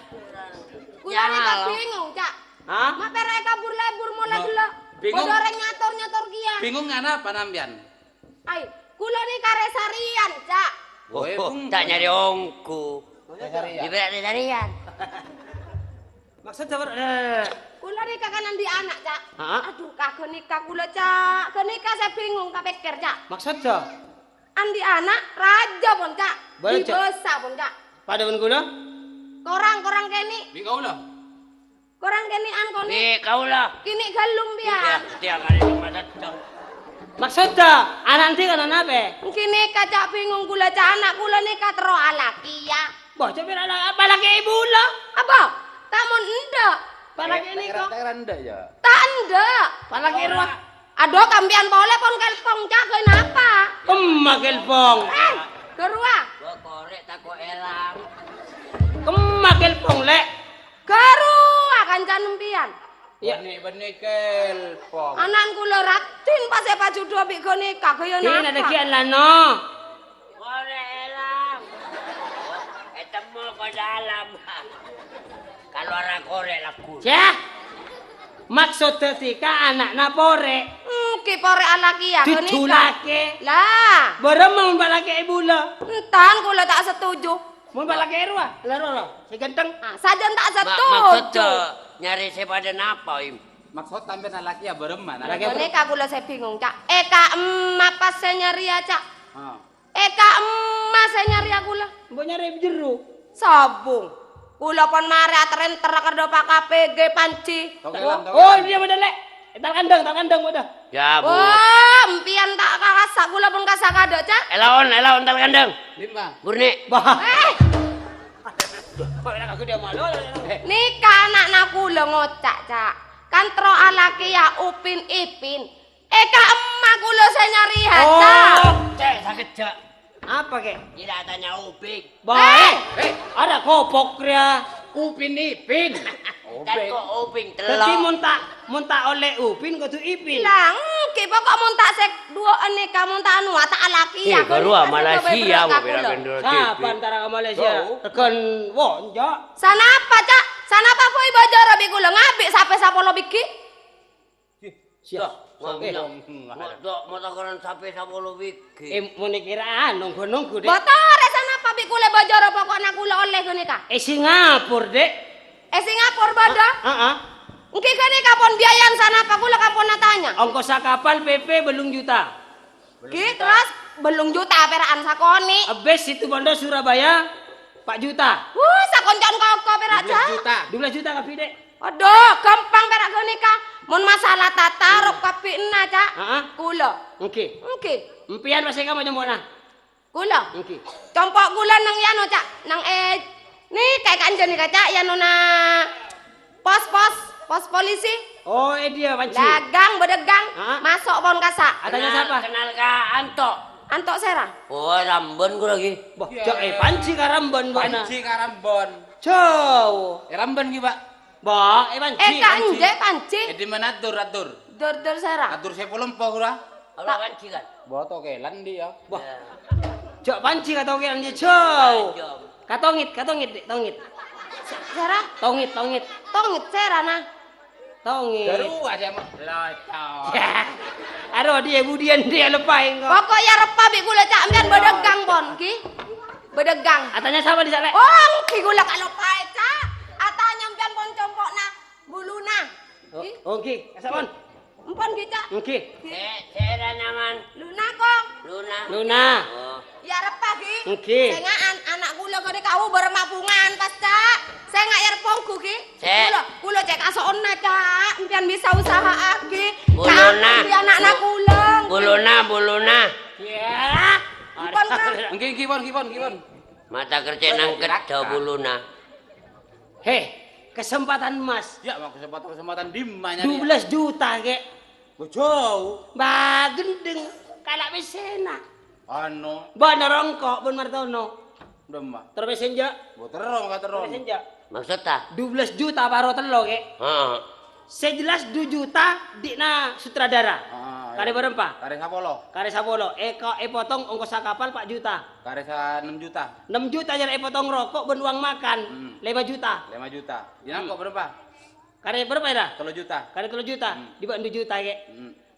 Kulo nih kak bingung cak. Hah? Mak perai kabur lebur mulai No. gula. Bingung. Bodoreng nyator kia. Bingung ngana apa nampian? Ay, kulo nih karesarian cak. Oh, Bung. tak nyari ongku. Cari Di berak carian. Maksud apa? Kulo nih kakanan di anak cak. Hah? Aduh kagak nikah kulo cak. Kenikah saya bingung kak pikir cak. Maksudnya? Andi anak raja pun cak. Boleh, Di Cak. besa pun cak. Pada pun gula? Korang keni. Bingung lah. Korang keni an koni. Di kau lah. Kini galum Ya, biar. setiap kali cuma datang. Maksudnya? Anak nanti kan anak apa? Kini kacak bingung kula cak anak kula nikah tero alaki ya. Boh, coba apa lagi ibu lah? Apa? Tamun enggak. Apa lagi ini kok? Tak rendah ya. Tak enggak. Apa lagi ruah? Aduh kampian boleh pon kelpong cak kenapa? Kemakil pong. Gerua. Gua korek tak kau elang. Kemakil pong lek. Gerua kancan empian. Ya. Benih kelpong. Anak kula ratin pas apa judo bik nikah kaya Kini ada napa? kian lah no. Korek elang. Ketemu kau dalam. Kalau orang korek laku. Ya. Maksud ketika anak napore. Ki pore alaki ya kaya nikah. Ditulake. Lah, Barang mau balake ibu lah. entan kula tak setuju. Mau balake ruah. Laro. Si ganteng. Ah, sajen tak Maksud setuju. nyari sepada napa im? Maksud tampil laki ya bereman. Laki- Kaya nikah kula saya bingung cak. Eka emak pas saya nyari ya cak. Ah. Eka emak saya nyari ya kula. Mau nyari jeruk. Sabung. Kula pon mari atren terkerdo pak KPG panci. Oh, dia udah lek. Tak kandang udah. Ya bu. Wah, empian tak kakasa kula pun kasa kado cak. Elaon tak kandang. Lima. Burni. Bah. Eh, Aku dia malu. nikah anak kula ngocak cak. Kan tro alaki ya Upin Ipin. Eka emak kula saya nyari ya cak. Cek sakit cek. Apa kek? Tidak tanya upik. Baik. Ada kopok ya. Upin Ipin. Dan kok uping Tapi telok. muntak oleh Upin kau tu Ipin. Bilang, ki pokok mun tak sek dua nikah mun tak anu tak alaki ya. Baru Malaysia mau bilang kendor Siapa antara ke Malaysia? Tekan wonjo. Sana apa cak? Sana apa poi bojor bi kula ngabik sampai sapa lo biki? Siapa? Mau takaran sampai sama lo wiki. Mau dikira nunggu dek. Botore sana apa bi kula bojor pokok nak kula oleh ke nikah. Singapura dek. Singapura bodoh. Heeh. Engki kene kapon biayan sana apa kula kapon tanya. Ongkos kapal PP belum juta. Ki terus belum juta peraan sakoni. Abis itu Bondo Surabaya Pak Juta. Sakoncon koko perak 12 Cak. juta. 12 juta kapi dek. Aduh, gampang perak gini Kak. Mun masalah tataruk kapi ena Cak. Heeh. Kula. Oke. Oke. Empian masih kamu jombona. Kula. Oke. Compok kula nang yano Cak. Nang nih kayak kanjen nih Cak yano na pos polisi. Oh, dia panci. Dagang bedegang. Hah? Masuk pon kasak. Katanya siapa? Kenal ka Anto. Antok serang. Oh, Rambon gua lagi. Boh, panci karambon bona. Panci Karambon. Jauh. Rambon ki, Pak. Bah, panci. Kak nje panci. Di mana atur. Dur serang. Atur saya pelem po ora. Ora panci kan. Boto kelan di ya. Boh. Jauh panci kata oke dia jauh. Katongit, Dek, tongit. Serang. Tongit. Tongit serang nah. Tongit. Baru aja mah. Locok. Aduh, dia budian dia lepain kok. Pokoknya repa bi kula Cak mbiyen bedegang pon ki. Bedegang. Katanya siapa di sana? Oh, ki kula kalau pae Cak. Atanya mbiyen pon compokna buluna. Ki. Oke, kasapon. Empon ki Cak. Oke. Saya naman. Luna kok. Luna. Oh. Ya repa ki. Oke. Sengaan anak kula kene kau bermapungan pas Cak. Saya nggak ya repongku ki. Cek. Kula cek asokna Cak. Mbiyen bisa usaha aki. Buluna. Anak kula. Buluna. Ya. Empon Kak. Engki pon. Mata kerja nangket jauh buluna. Heh, kesempatan emas. Ya, mau kesempatan dimanya 12 juta kek. Jauh. Bah, gendeng. Kalak mesena. Anu, Bah, rongkok pun martono. demah. Terus mesenja. Terong ka terong. Mesenja. Maksudnya? 12 juta paro telo kek. Heeh. Sejelas 2 juta dikna sutradara. Kare berempa. Kare sapolo. Kare sapolo. Potong ongkos kapal 4 juta. Kare 6 juta. 6 juta jadi potong rokok ben uang makan. 5 juta. 5 juta. Dina kok berapa? Kare berapa ya? 3 juta. Kare 3 juta. Di 2 juta kek.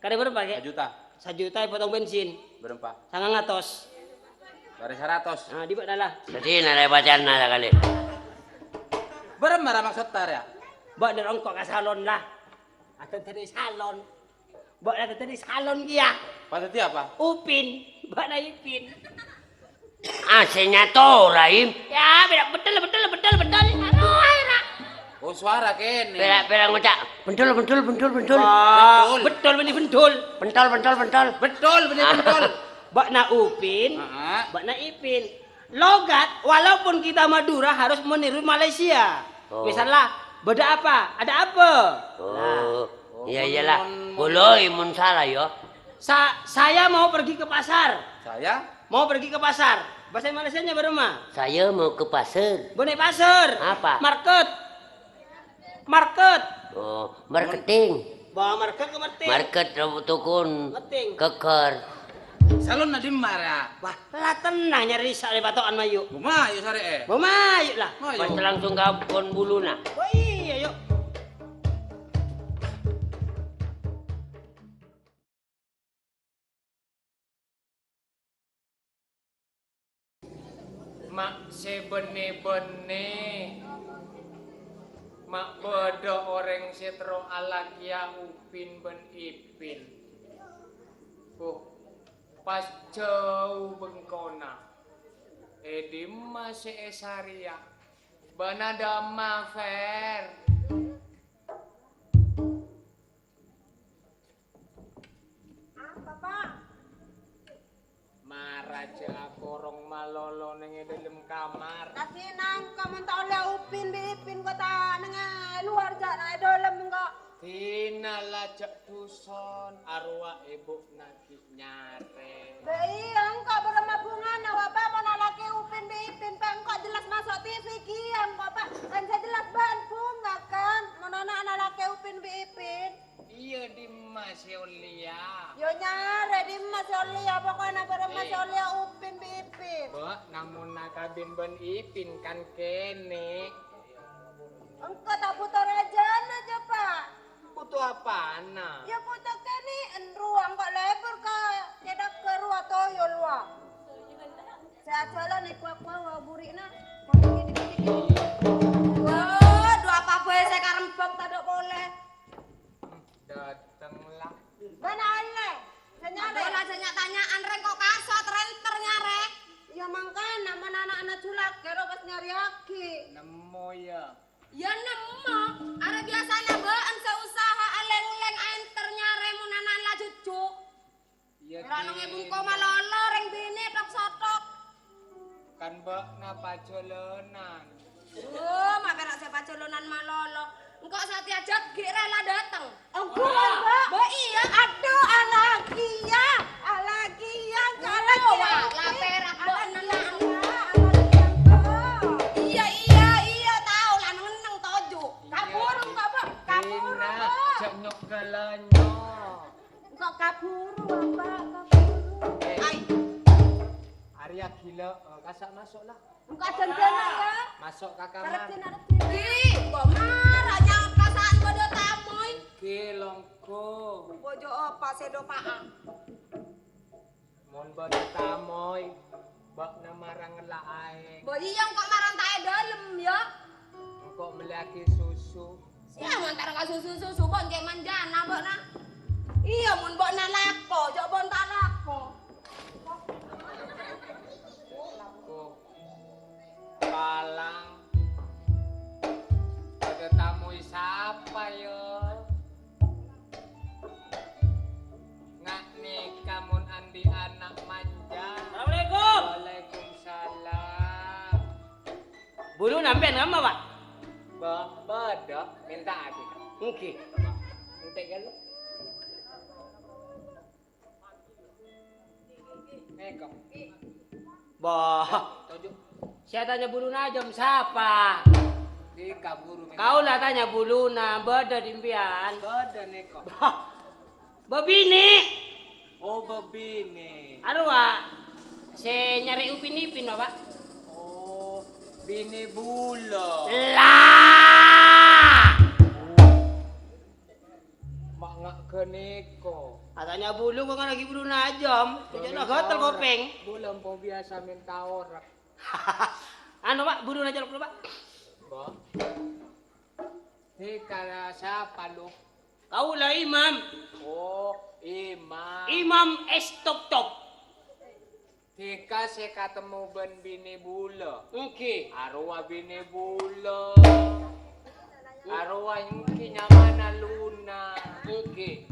Kare berapa 1 kek? juta. 1 juta potong bensin. Berapa? Sangat ngatos. Kare 100. Nah, di lah. Jadi nara bacaan nara kali. Berapa maksud tar ya? Mbak dari ongkok ke salon lah. Atau dari salon. Mbak dari salon dia. Pasti apa? Upin. Mbak na Upin. AC-nya tuh, Rahim. Ya, betul. Aduh, aira. Oh, suara kene. Pera ngocak. Bentul. Betul, Betul. betul ini bentul. Pentol. Betul, bener betul. Mbak na Upin. Heeh. Mbak na Ipin. Logat, walaupun kita Madura harus meniru Malaysia. Oh. Misalnya, beda apa? Ada apa? Oh. Iya iyalah. Boleh mun salah yo. Saya mau pergi ke pasar. Saya Mau pergi ke pasar. Bahasa Malaysianya berapa? Saya mau ke pasar. Bonek pasar. Apa? Market. Oh, marketing. Bawa market ke market. Market tukun. Meting. Keker. salon na dimar ya. Wah, lah tenang nyari sale patokan mayu. Bumayo sare eh. Mau mayu lah. Mayo. Pas langsung kampun buluna. Oh iya yuk. Mak sebene-bene mak bodo orang setro alakia upin ben ipin pas jauh bengkona edim masih esaria banada mafer Maraja korong malolo neng dalam kamar. Tapi nang kamu tak oleh upin bipin kota neng luar jana dalam enggak. Tina lajak duson arwah ibu naki nyare. Bei engkau bermabungan awak apa mana laki upin bipin pengkok jelas masuk TV kian bapak kan saya jelas bantu enggak kan mana anak laki upin bipin. Iya di masih olia. Yo nyare di mas olia pokoknya bermas olia upin bipin. Ba, namun nakabin ben ipin kan kene. Engkau tak putar aja aja pak. Butuh apa na? Ya putar kene ruang kok lebar ka. Cedak ke ruang toyo luang. Saya jalan nih kuah burikna. Wah, dua apa boleh saya karembok tak ada boleh. Datanglah. Mana ale? Senyare. Aduh lah tanyaan reng kok kasot renter nyare. Ya mangkana mana anak-anak culak karo pas nyari aki. Nemu ya. Ya nemu, are biasanya beun seusaha aleng-leng enter nyare mun anak la cucu. Ya Ora nang ibu kok malolo reng bini tok sotok. kan mbak napa jolonan. Oh, mampir siapa colonan malolo. Engkau Satya Jagi rela dateng. Engko Mbak. Mbak iya. Aduh alagia, alagia, alagia. Lah perak mbok nenan. Alagia. Iya tahu lah neneng tojo. Kaburu Mbak, Mbak. Kaburu. Ina Mbak. jenguk gelanyo. Kok kaburu Mbak, kaburu. Ai, Arya gila, kasak masuk lah. Engko dendana ya. Masuk ke kamar. ki, mbok marah nyaut perasaan bodo tamoy. Kilongko. Bojo apa sedo paang. Mon bade tamoy. Mbak namarang ngelaing. Mbok iya kok marang tae dalem ya. Engkau meliaki susu. Ya mantar ka susu-susu kok nggih manjana mbok nah. Iya mun mbok nalako, jok bon tak lako. Ko. Palang. Ada tamu siapa yo? Ngak nikah mun andi anak manja. Assalamualaikum. Waalaikumsalam. Bulu nampen ngama, Pak? Bada minta adik. Oke. Minta kan lu? Eko. Bah, Tujuh. saya tanya bulu najom siapa? Di kaburu minta. Kau lah tanya bulu na, beda dimpian. Bada neko. Bebini. Oh bebini. Aduh, Pak. Saya nyari upin-ipin, Pak. Oh bini bula. Lah. Mak ngak ke neko. Katanya bulu kok nggak lagi bulu najom. Tujuan hotel kopeng. Bula empo biasa minta orang. Anu, Pak, bulu najom dulu, Pak. Ba. Ini karena siapa lu? Kau lah imam. Oh imam. Imam Estop-top. Tika saya ketemu ben bini bula. Oke. Arwah bini bula. Arwah ingki nyamana luna. Oke.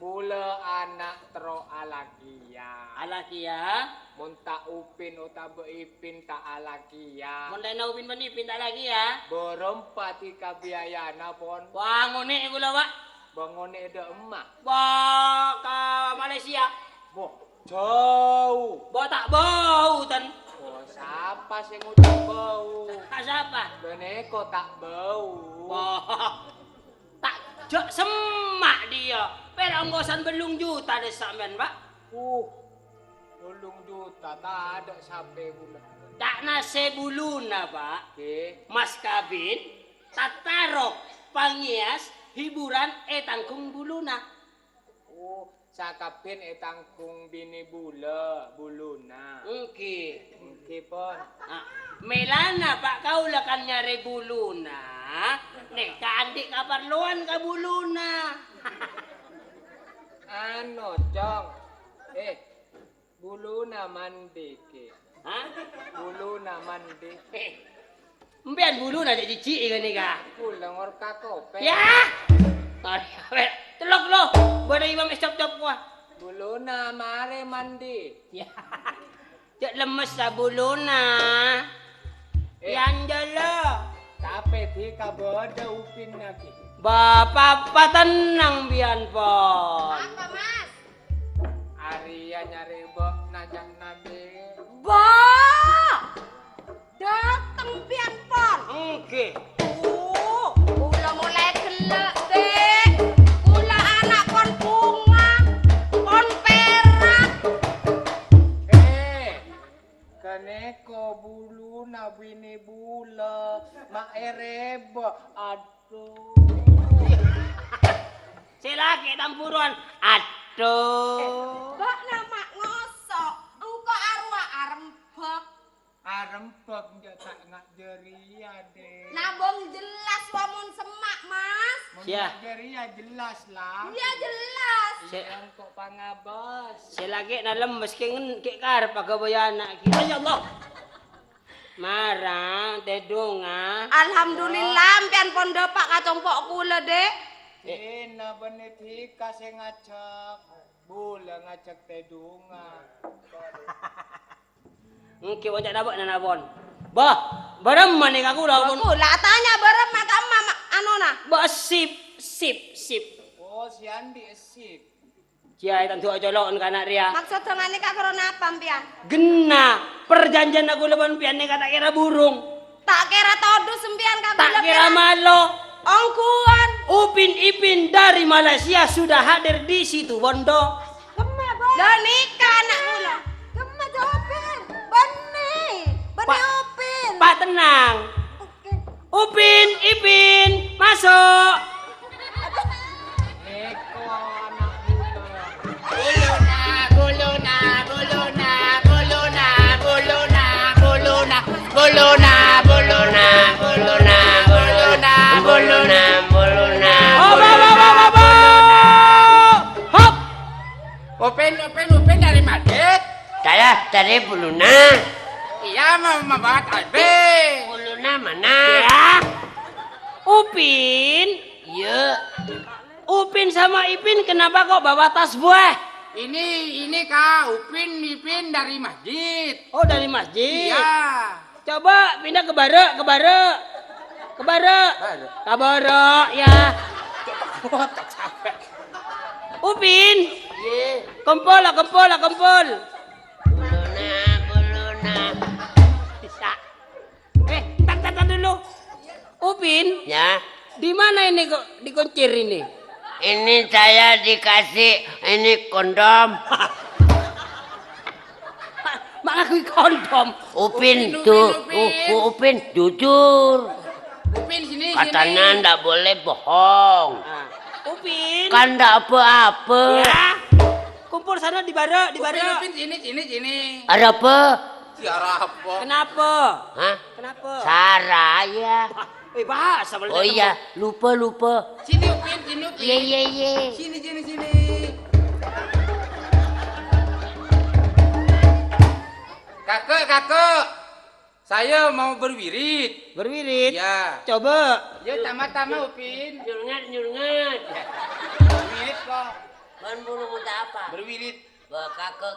Bula anak tero alakia. Alakia. Mun tak upin uta beipin tak alakia. Mondai na upin panipin tak lagi ya. Berempat tika biayana pon. Bangun nih gula, Pak. Bangun ada emak. Bawa ke Malaysia. Boh, jauh. Bawa tak bau tan. Boh, siapa sih ngucap bau? Siapa? Beneko tak bau. Wah, tak jok semak dia. Peronggosan belum juta deh sampean, Pak. Tolong juta tak ada sampai gula. Tak nase buluna, Pak. Oke. Mas kabin, tatarok, pangias, hiburan, tangkung buluna. Oh, sakapin tangkung bini buluna. Oke. Oke pon. Ah, Melana, Pak, kau lah kan nyari buluna. Nek kandik kaparluan ka buluna. Ano, Jong. Buluna mandi ke. Hah? Buluna mandi. Mbian buluna dek cici kan ni ka. Pulang orka kope. Ya. Telok lo. Bodo imam stop-stop kuah. Buluna mare mandi. Ya. Cek lemes sa buluna. Yang jalo. Tapi tika boda upin lagi. Bapak tenang bian pon. Apa, Mas? Arya nyari bok najak nabi. Ba! Dateng pian pon. Oke. Kula mulai gelek, Dik. Kula anak pon bunga, pon perak. Kaneko buluna bini bula. Mak ereba. Aduh. Silaki tampuruan. Aduh. Mbak nama ngosok, engko arwah arembek. Arempek tak ngak jeria deh. Nabung jelas wamun semak, Mas. Sia. Jeria jelas lah. Iya jelas. Yang kok pangabas. Silaki na lemes ke karep agabayana. Ya Allah. Marang dedonga. Alhamdulillah mpian pondok Pak kacompok kula, Dek. Ina benethi kasih ngajak. Bula ngajak tedunga. Engke wajak dabak nanabon. Bah, barang mana kaku lah pun. Kula tanya bareng mak mama anona. Bah sip. Oh, si Andi esip. Kiai tentu aja lo anak ria. Maksud dongane kak krona apa mpian? Gena perjanjian aku leban pian nek tak kira burung. Tak kira todu sempian kak Tak kira malo. Ongkuan. Upin Ipin dari Malaysia sudah hadir di situ Bondo. Kemah, Bo. Lah nikah anak kula. Kemah jawabin. Beni Upin. Pak tenang. Oke. Upin Ipin masuk. Neko anak muda. Hop. Upin dari Madrid. Saya dari Buluna. Iya, mau membawa Albe. Buluna mana? Ya. Upin. Iya. Upin sama Ipin kenapa kok bawa tas buah? Ini Kak, Ipin dari masjid. Oh dari masjid. Iya. Coba pindah ke bare. Ke bare ya. Upin. Iya. Kempol. Buluna. Bisa. Tar dulu. Upin, Ya. di mana ini kok dikuncir ini? Ini saya dikasih ini kondom. Mak ngakui kondom. Upin tuh, Upin jujur. Upin sini. Katanya ndak boleh bohong. Nah, Upin. Kan ndak apa-apa. Ya. Kumpul sana di bare. Upin sini. Ada apa? Siara apa? Kenapa? Hah? Kenapa? Sarah ya. Bahasa boleh. Oh iya, lupa. Sini Upin. Iya. Sini. Kakak. Saya mau berwirid. Berwirid. Ya. Coba. Ya tama-tama Upin. Nyurungat. Berwirid kok. Kan burung muda apa? Berwirid. Kakak.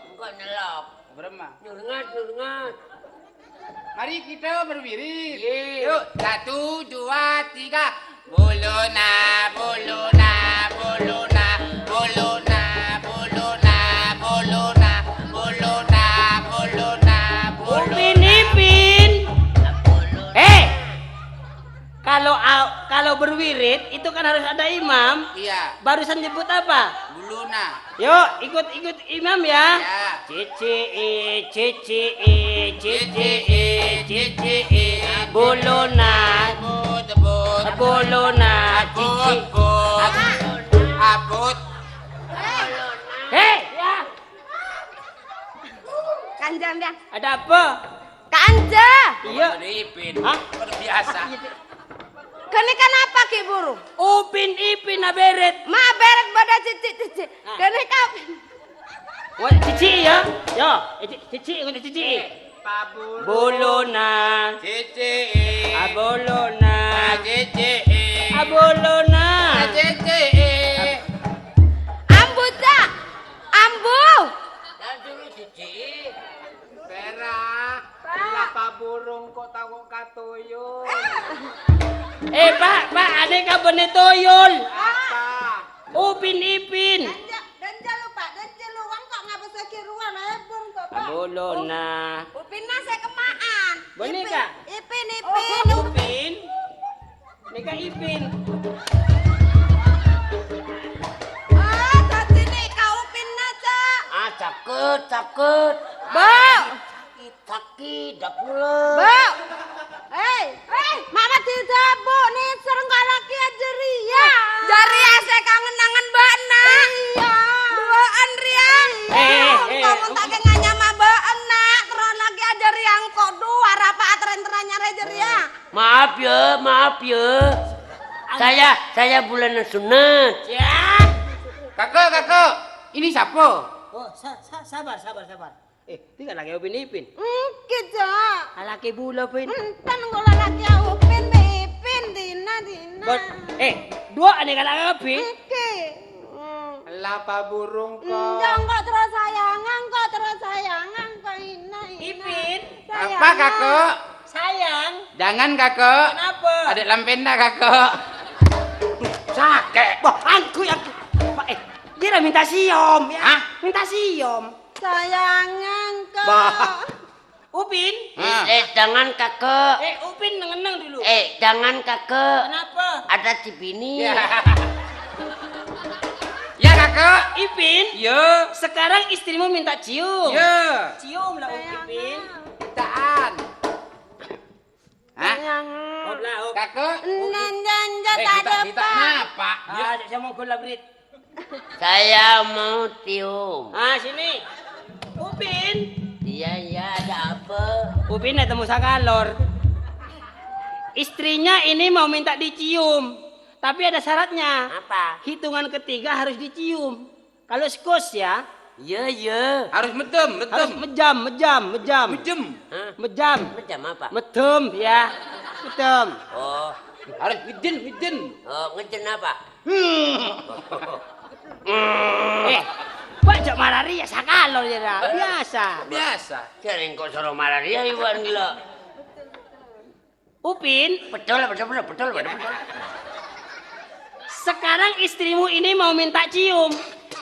Engkau nyelop. Berema. Nyurungat. Mari kita berwirid. Ye. Yuk, 1, 2, 3. Buluna. Upin Ipin. Kalau berwirid itu kan harus ada imam. Iya, Barusan nyebut apa? buluna. Yuk ikut imam ya. Ya. Cici bolona cici. Abut. Hei ya. Kanjang dia. Ada apa? Kanja. Iya. Ipin. Hah? Biasa. Kene kenapa ki burung? Upin Ipin aberet. Ma berek pada cici. Kene kapin. Wah cici ya. Yo, cici untuk cici. Pabul. Bolona. Cici. Abolona. Cici. Abolona. Cici. Ambu cak. Ambu. Perak. Kenapa burung kok tahu katuyul? Pak, ada kabar nih toyol. Apa? Upin Ipin. Dan jalu Pak, dan jalu wang kok ngapa sekiruan ebon kok Pak. Abolona. Upin nase kemaan. Boneka. Ipin. Upin. Nika Ipin. Tadi nih kau upin naca. Takut. Bau. Sakit, dah pula. Bau. Mama tidak bu, nih sereng laki aja Ria. Jari saya kangen nangan bana. Iya. Duaan Ria. Kamu tak nganya mah bana. Terus lagi aja Ria kok dua rapa atren-terannya aja Ria. Maaf ya. Saya bulanan sunat. Ya. Kakak. Ini siapa? Oh, sabar. Tiga laki Upin Ipin. Engke, Cak. Laki bula Pin. Enten kok lalaki Upin Ipin dina. Dua ane laki Upin. Engke. Lapa burung kok. Ndang kok terus sayangan kok ina. Ipin. Apa kakak? Sayang. Jangan kakak. Kenapa? Adik lampenda kakak. Sakit. Wah, aku yang... Dia dah minta siom ya. Hah? Minta siom. Sayangan kok. Bah. Upin. Jangan kakak. Upin nengeneng dulu. Jangan kakak. Kenapa? Ada Cipini. Ya kakak. Ipin. Yo. Sekarang istrimu minta cium. Yo. Cium lah Ipin. Taan. Hah? Hop lah, hop. Kakak. Ndan tak ada Kita apa? Saya mau kolabrit. Saya mau tium. Sini. Upin. Iya, ada apa? Upin ada temu sakalor. Istrinya ini mau minta dicium. Tapi ada syaratnya. Apa? Hitungan ketiga harus dicium. Kalau skos ya. Iya. Harus medem. Harus mejam. Mejem. Hah? Mejam. Macam apa? Medem ya. Medem. Oh, Harus wijen. ngejen apa? Pak jak marari ya sakalor ya dah. Biasa. Sering kok suruh malaria Iwan gila. Upin, Betul. sekarang istrimu ini mau minta cium.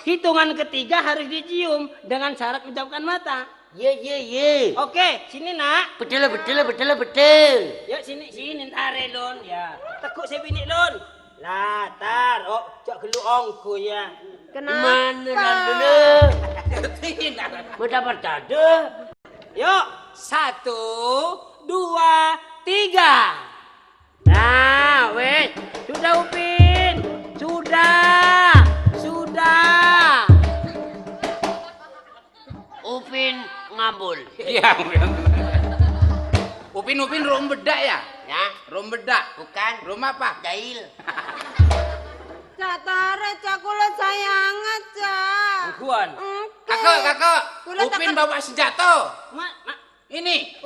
Hitungan ketiga harus dicium dengan syarat menjamkan mata. Ye. Oke, sini nak. Betul. Yuk sini tare lon ya. Tekuk saya bini lon. Latar, cak gelu ongku ya. Mana dulu? Mau dapat dada? Yuk, 1, 2, 3. Nah, wes, sudah Upin. Sudah. Upin ngabul. Iya. Upin rum bedak ya? Ya, Rum bedak. bukan. Rum apa? Jahil. Cak tarik Cak kula sayangan Cak. Angkuan. Kakak. Kula Upin tak- bawa senjata. Mak. Ini.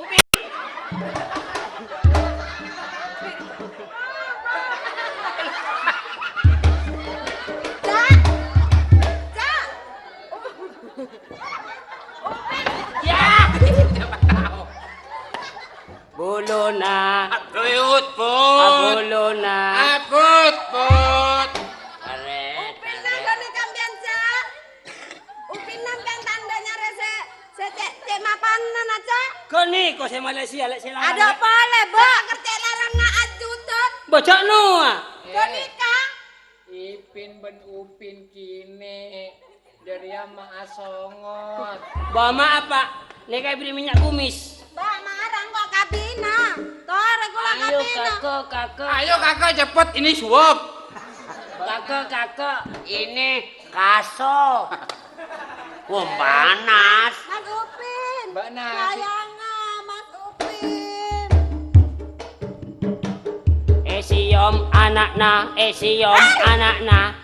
Cak. Ya. Buluna. Put. Buluna. Put. Karet. Nang kambian Cak. Upin nampian tandanya rese cek makanan Cak. Kau ni kau saya Malaysia lek saya larang. Ada pale, Mbak. Kerja larang nak ajutot. Bocok nu. Nikah. Ipin ben Upin kini dari ama asongot. Bawa apa? Ni kayak beli minyak kumis. Mbak marang kok kabina. Tore kula Ayo kabina. kakak. Ayo kakak cepet ini suap. Kakak. Ini kaso. Wah, panas. Mas Upin. Mbak Nasi. Sayangan Mas Upin. Siom anakna.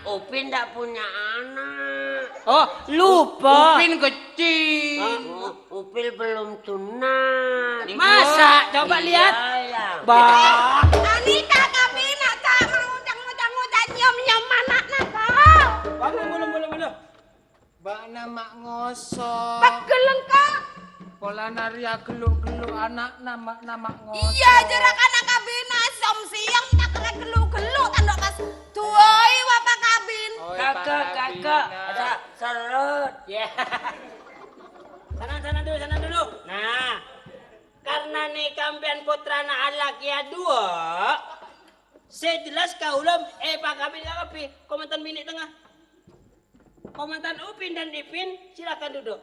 Upin tak punya anak. Oh, lupa. Upin kecil. Upin belum tunat. Masa? Coba lihat. Iya. Bah. Anita kabina Cak mengundang-undang nyium-nyium anakna kau. Belum. Mbak nama ngosok. Pegelen kau. Pola naria geluk-geluk anak nama ngosok. Iya jerak anak kabina som siang tak kena gelu-gelu tandok pas tuoi wapa kabin. Kakak. Ada serut. Ya. Sana dulu. Nah, karena nih kampian putrana alakia 2, saya jelas kaulam Pak Kapi, komentar bini tengah. Komentar Upin dan Ipin, silakan duduk.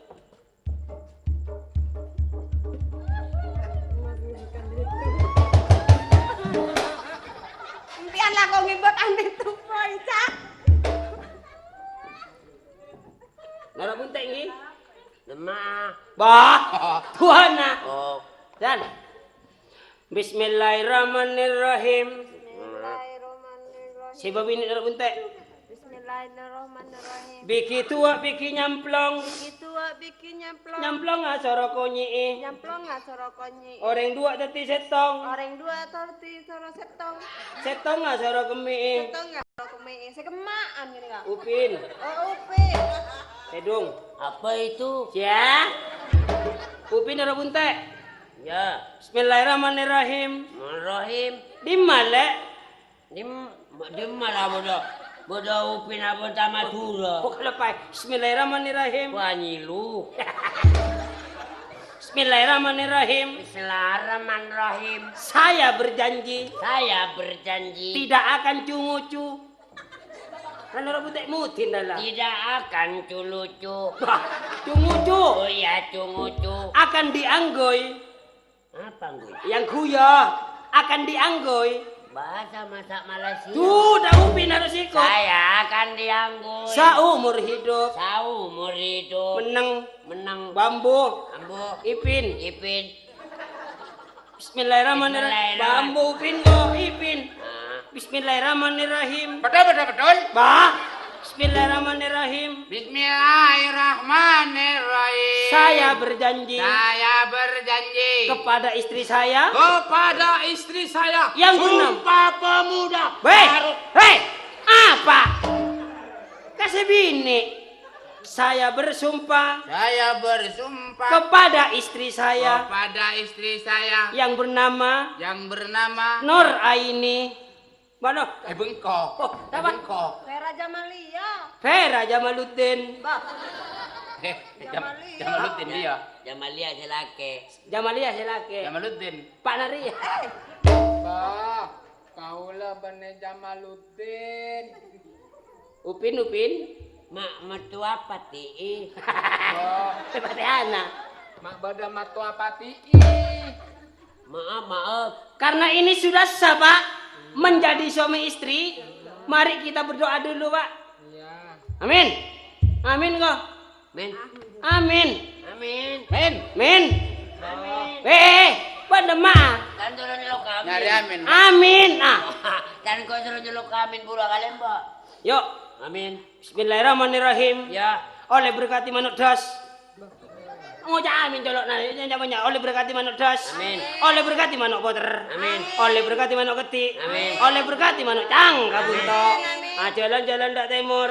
Impian lah kau ngibet andi tupoy Cak. Nara buntek ini. Lemah. Bah, Tuana. Oh. Dan Bismillahirrahmanirrahim. Bismillahirrahmanirrahim. Si babi ini nara buntek. Bismillahirrahmanirrahim. Biki tua, biki nyamplong. Biki tua, Mbak bikin nyemplong. Nyemplong nggak soro konyi? Nyemplong nggak soro konyi. Orang dua teti setong. Orang dua torti soro setong. Setong nggak soro kemi? Setong nggak soro kemi. Sekemaan gini nggak? Upin. Oh Upin. Edung. Apa itu? Ya. Upin ada bunte. Ya. Bismillahirrahmanirrahim. Rahim. Di malek. Di mana bodoh Upin apa sama Dura? Bukan lepai. Bismillahirrahmanirrahim. Wanyilu. Bismillahirrahmanirrahim. Bismillahirrahmanirrahim. Saya berjanji Saya berjanji tidak akan cungucu. Kan orang butek mutin dah. tidak akan culucu. Cungucu Oh ya cungucu. akan dianggoy. Apa gue? Yang kuya akan dianggoy. Bahasa masak Malaysia. Tuh, dah Upin harus ikut. Saya akan dianggur. Seumur hidup Seumur hidup. menang Bambu. Ipin. Bismillahirrahmanirrahim. Bismillahirrahmanirrahim. Bambu Upin kok Ipin. Nah, Bismillahirrahmanirrahim. Betul. Bah. Bismillahirrahmanirrahim. Bismillahirrahmanirrahim. Saya berjanji Saya berjanji kepada istri saya kepada istri saya yang bernama Sumpah Pemuda. Hei, apa? Kasih bini. Saya bersumpah Saya bersumpah kepada istri saya kepada istri saya yang bernama yang bernama Nur Aini. Mana? Bengkok. Oh, apa? Bengkok. Vera Jamalia. Vera Jamaluddin. Jamaluddin dia. Jamalia selake. Jamalia selake. Jamaluddin. Pak Nari. Bah, kaulah bane Jamaluddin. Upin. Mak mertua pati. Oh, Sebatiana. mak bada matua pati. Maaf. Karena ini sudah sah, Pak, menjadi suami istri. Mari kita berdoa dulu, Pak. Iya. Amin. Amin kok. Men. Amin. Amin. Min. Pada maaf. Kan turun nyelok kami. Nyari amin. Amin. Kan kau turun nyelok kami pula kalian, Mbak. Yuk. Amin. Bismillahirrahmanirrahim. Ya. Oleh berkati manuk das. Amin colok banyak. Oleh berkati manuk das. Amin. Oleh berkati manuk poter. Amin. Oleh berkati manuk ketik. Amin. Oleh berkati manuk cang kabunto. Jalan-jalan dak timur.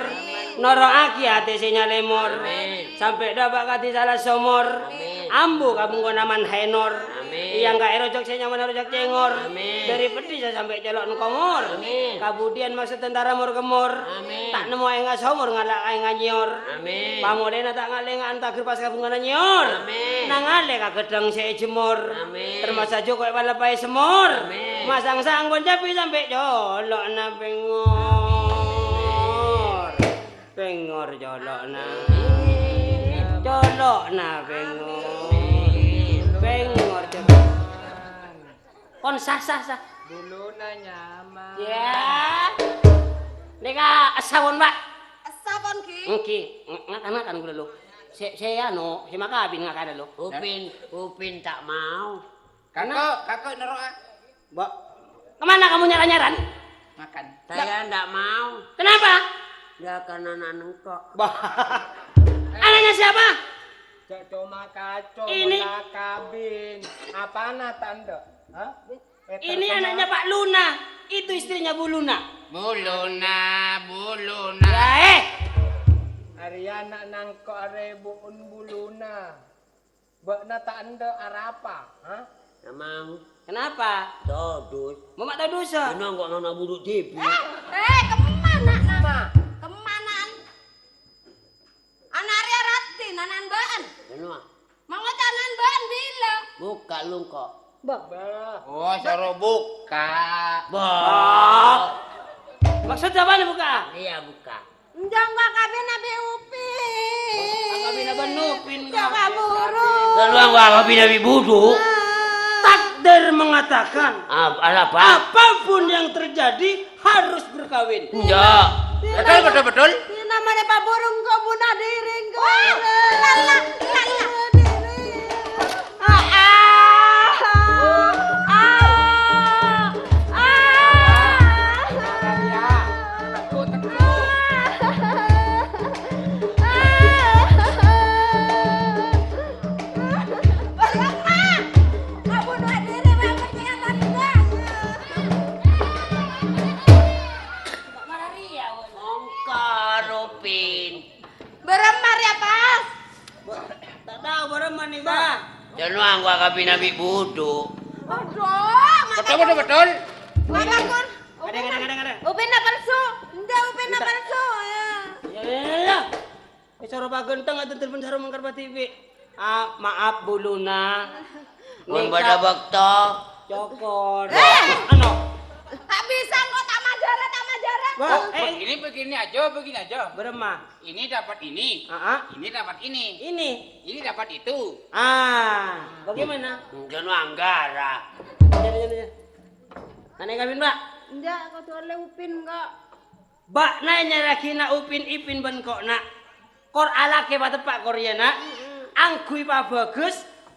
Noro aki ate sinya lemor. Amin. Sampai dapat kati salah somor. Amin. Ambu kabung naman henor. Amin. Yang gak erojok sinya mana rojak cengor. Amin. Dari peti saya sampai celok komor. Amin. Kemudian masuk tentara mur kemur. Amin. Tak nemu enggak somor ngalak enggak nyor. Amin. Pamodena tak ngale antar pas kabungan nyor. Amin. Nang ale ka gedeng se jemur. Amin. Termasuk kok balapai semur. Amin. Masang sanggon japi sampai jolok na pengor. Pengor jolok na. Jolok na pengor. Pengor jolok. Kon sah. Dulu nyaman. Ya. Deka asawon, Pak. Sabon ki. Oke, ngakan gue dulu. Saya si makabin ngakan dulu. Upin tak mau. Kakak neroa. Mbak, kemana kamu nyaran-nyaran? Makan. Saya ndak mau. Kenapa? Ya karena anak kok. Bah, anaknya siapa? Cuma kacau Ini- bola kabin. Apana tanda? Hah? Ini anaknya Pak Luna. Itu istrinya Bu Luna. Buluna. Ya Ariana nangko arebuun buluna. Bakna tanda arapa? Hah? Tak mau. Kenapa? Dodus. Mau mak tahu dosa? Kenapa kok anak buruk debi? Kemana nak? Kemanaan? Anak Arya Rati, nanan baan. Kenapa? Mau canan baan bila? Buka lu kok. Bah. Oh, suruh buka. Oh. Maksudnya apa nih buka? Iya buka. Jangan kabin Nabi Upin. Kami naban nupin. Jangan buruk. Kalau nggak nabi bodoh. Takdir mengatakan Apa? apapun yang terjadi harus berkawin. Enggak. Betul. Ini namanya Pak Burung kok bunuh diri kok. Lala. beremah nih, Mbak. Jangan gua kabin nabi bodoh. Betul. Ngapakun? Ada. Upin na palsu. Nda upin na palsu ya. Ya. Cara Pak Genteng atau telepon sarung mangkar TV. Maaf Bu Luna. Mun pada bakta. Cokor. Ano? Tak bisa kok tak majare. Wah, Begini aja. beremah. Ini dapat ini. Ini dapat ini. Ini dapat itu. Bagaimana? Jangan anggara. Jangan. Mana kawin, Mbak? Nda kau tuh oleh upin enggak. Mbak nanya lagi na upin ipin ben kok nak. Kor alake pa tepak Korea nak. Anggui Pak Bagus.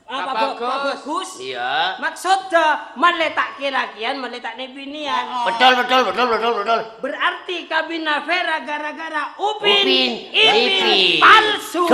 Pak Bagus. Iya. Maksudnya meletak lakian, meletak binian. Betul. Berarti kabina Vera gara-gara upin Ipin palsu.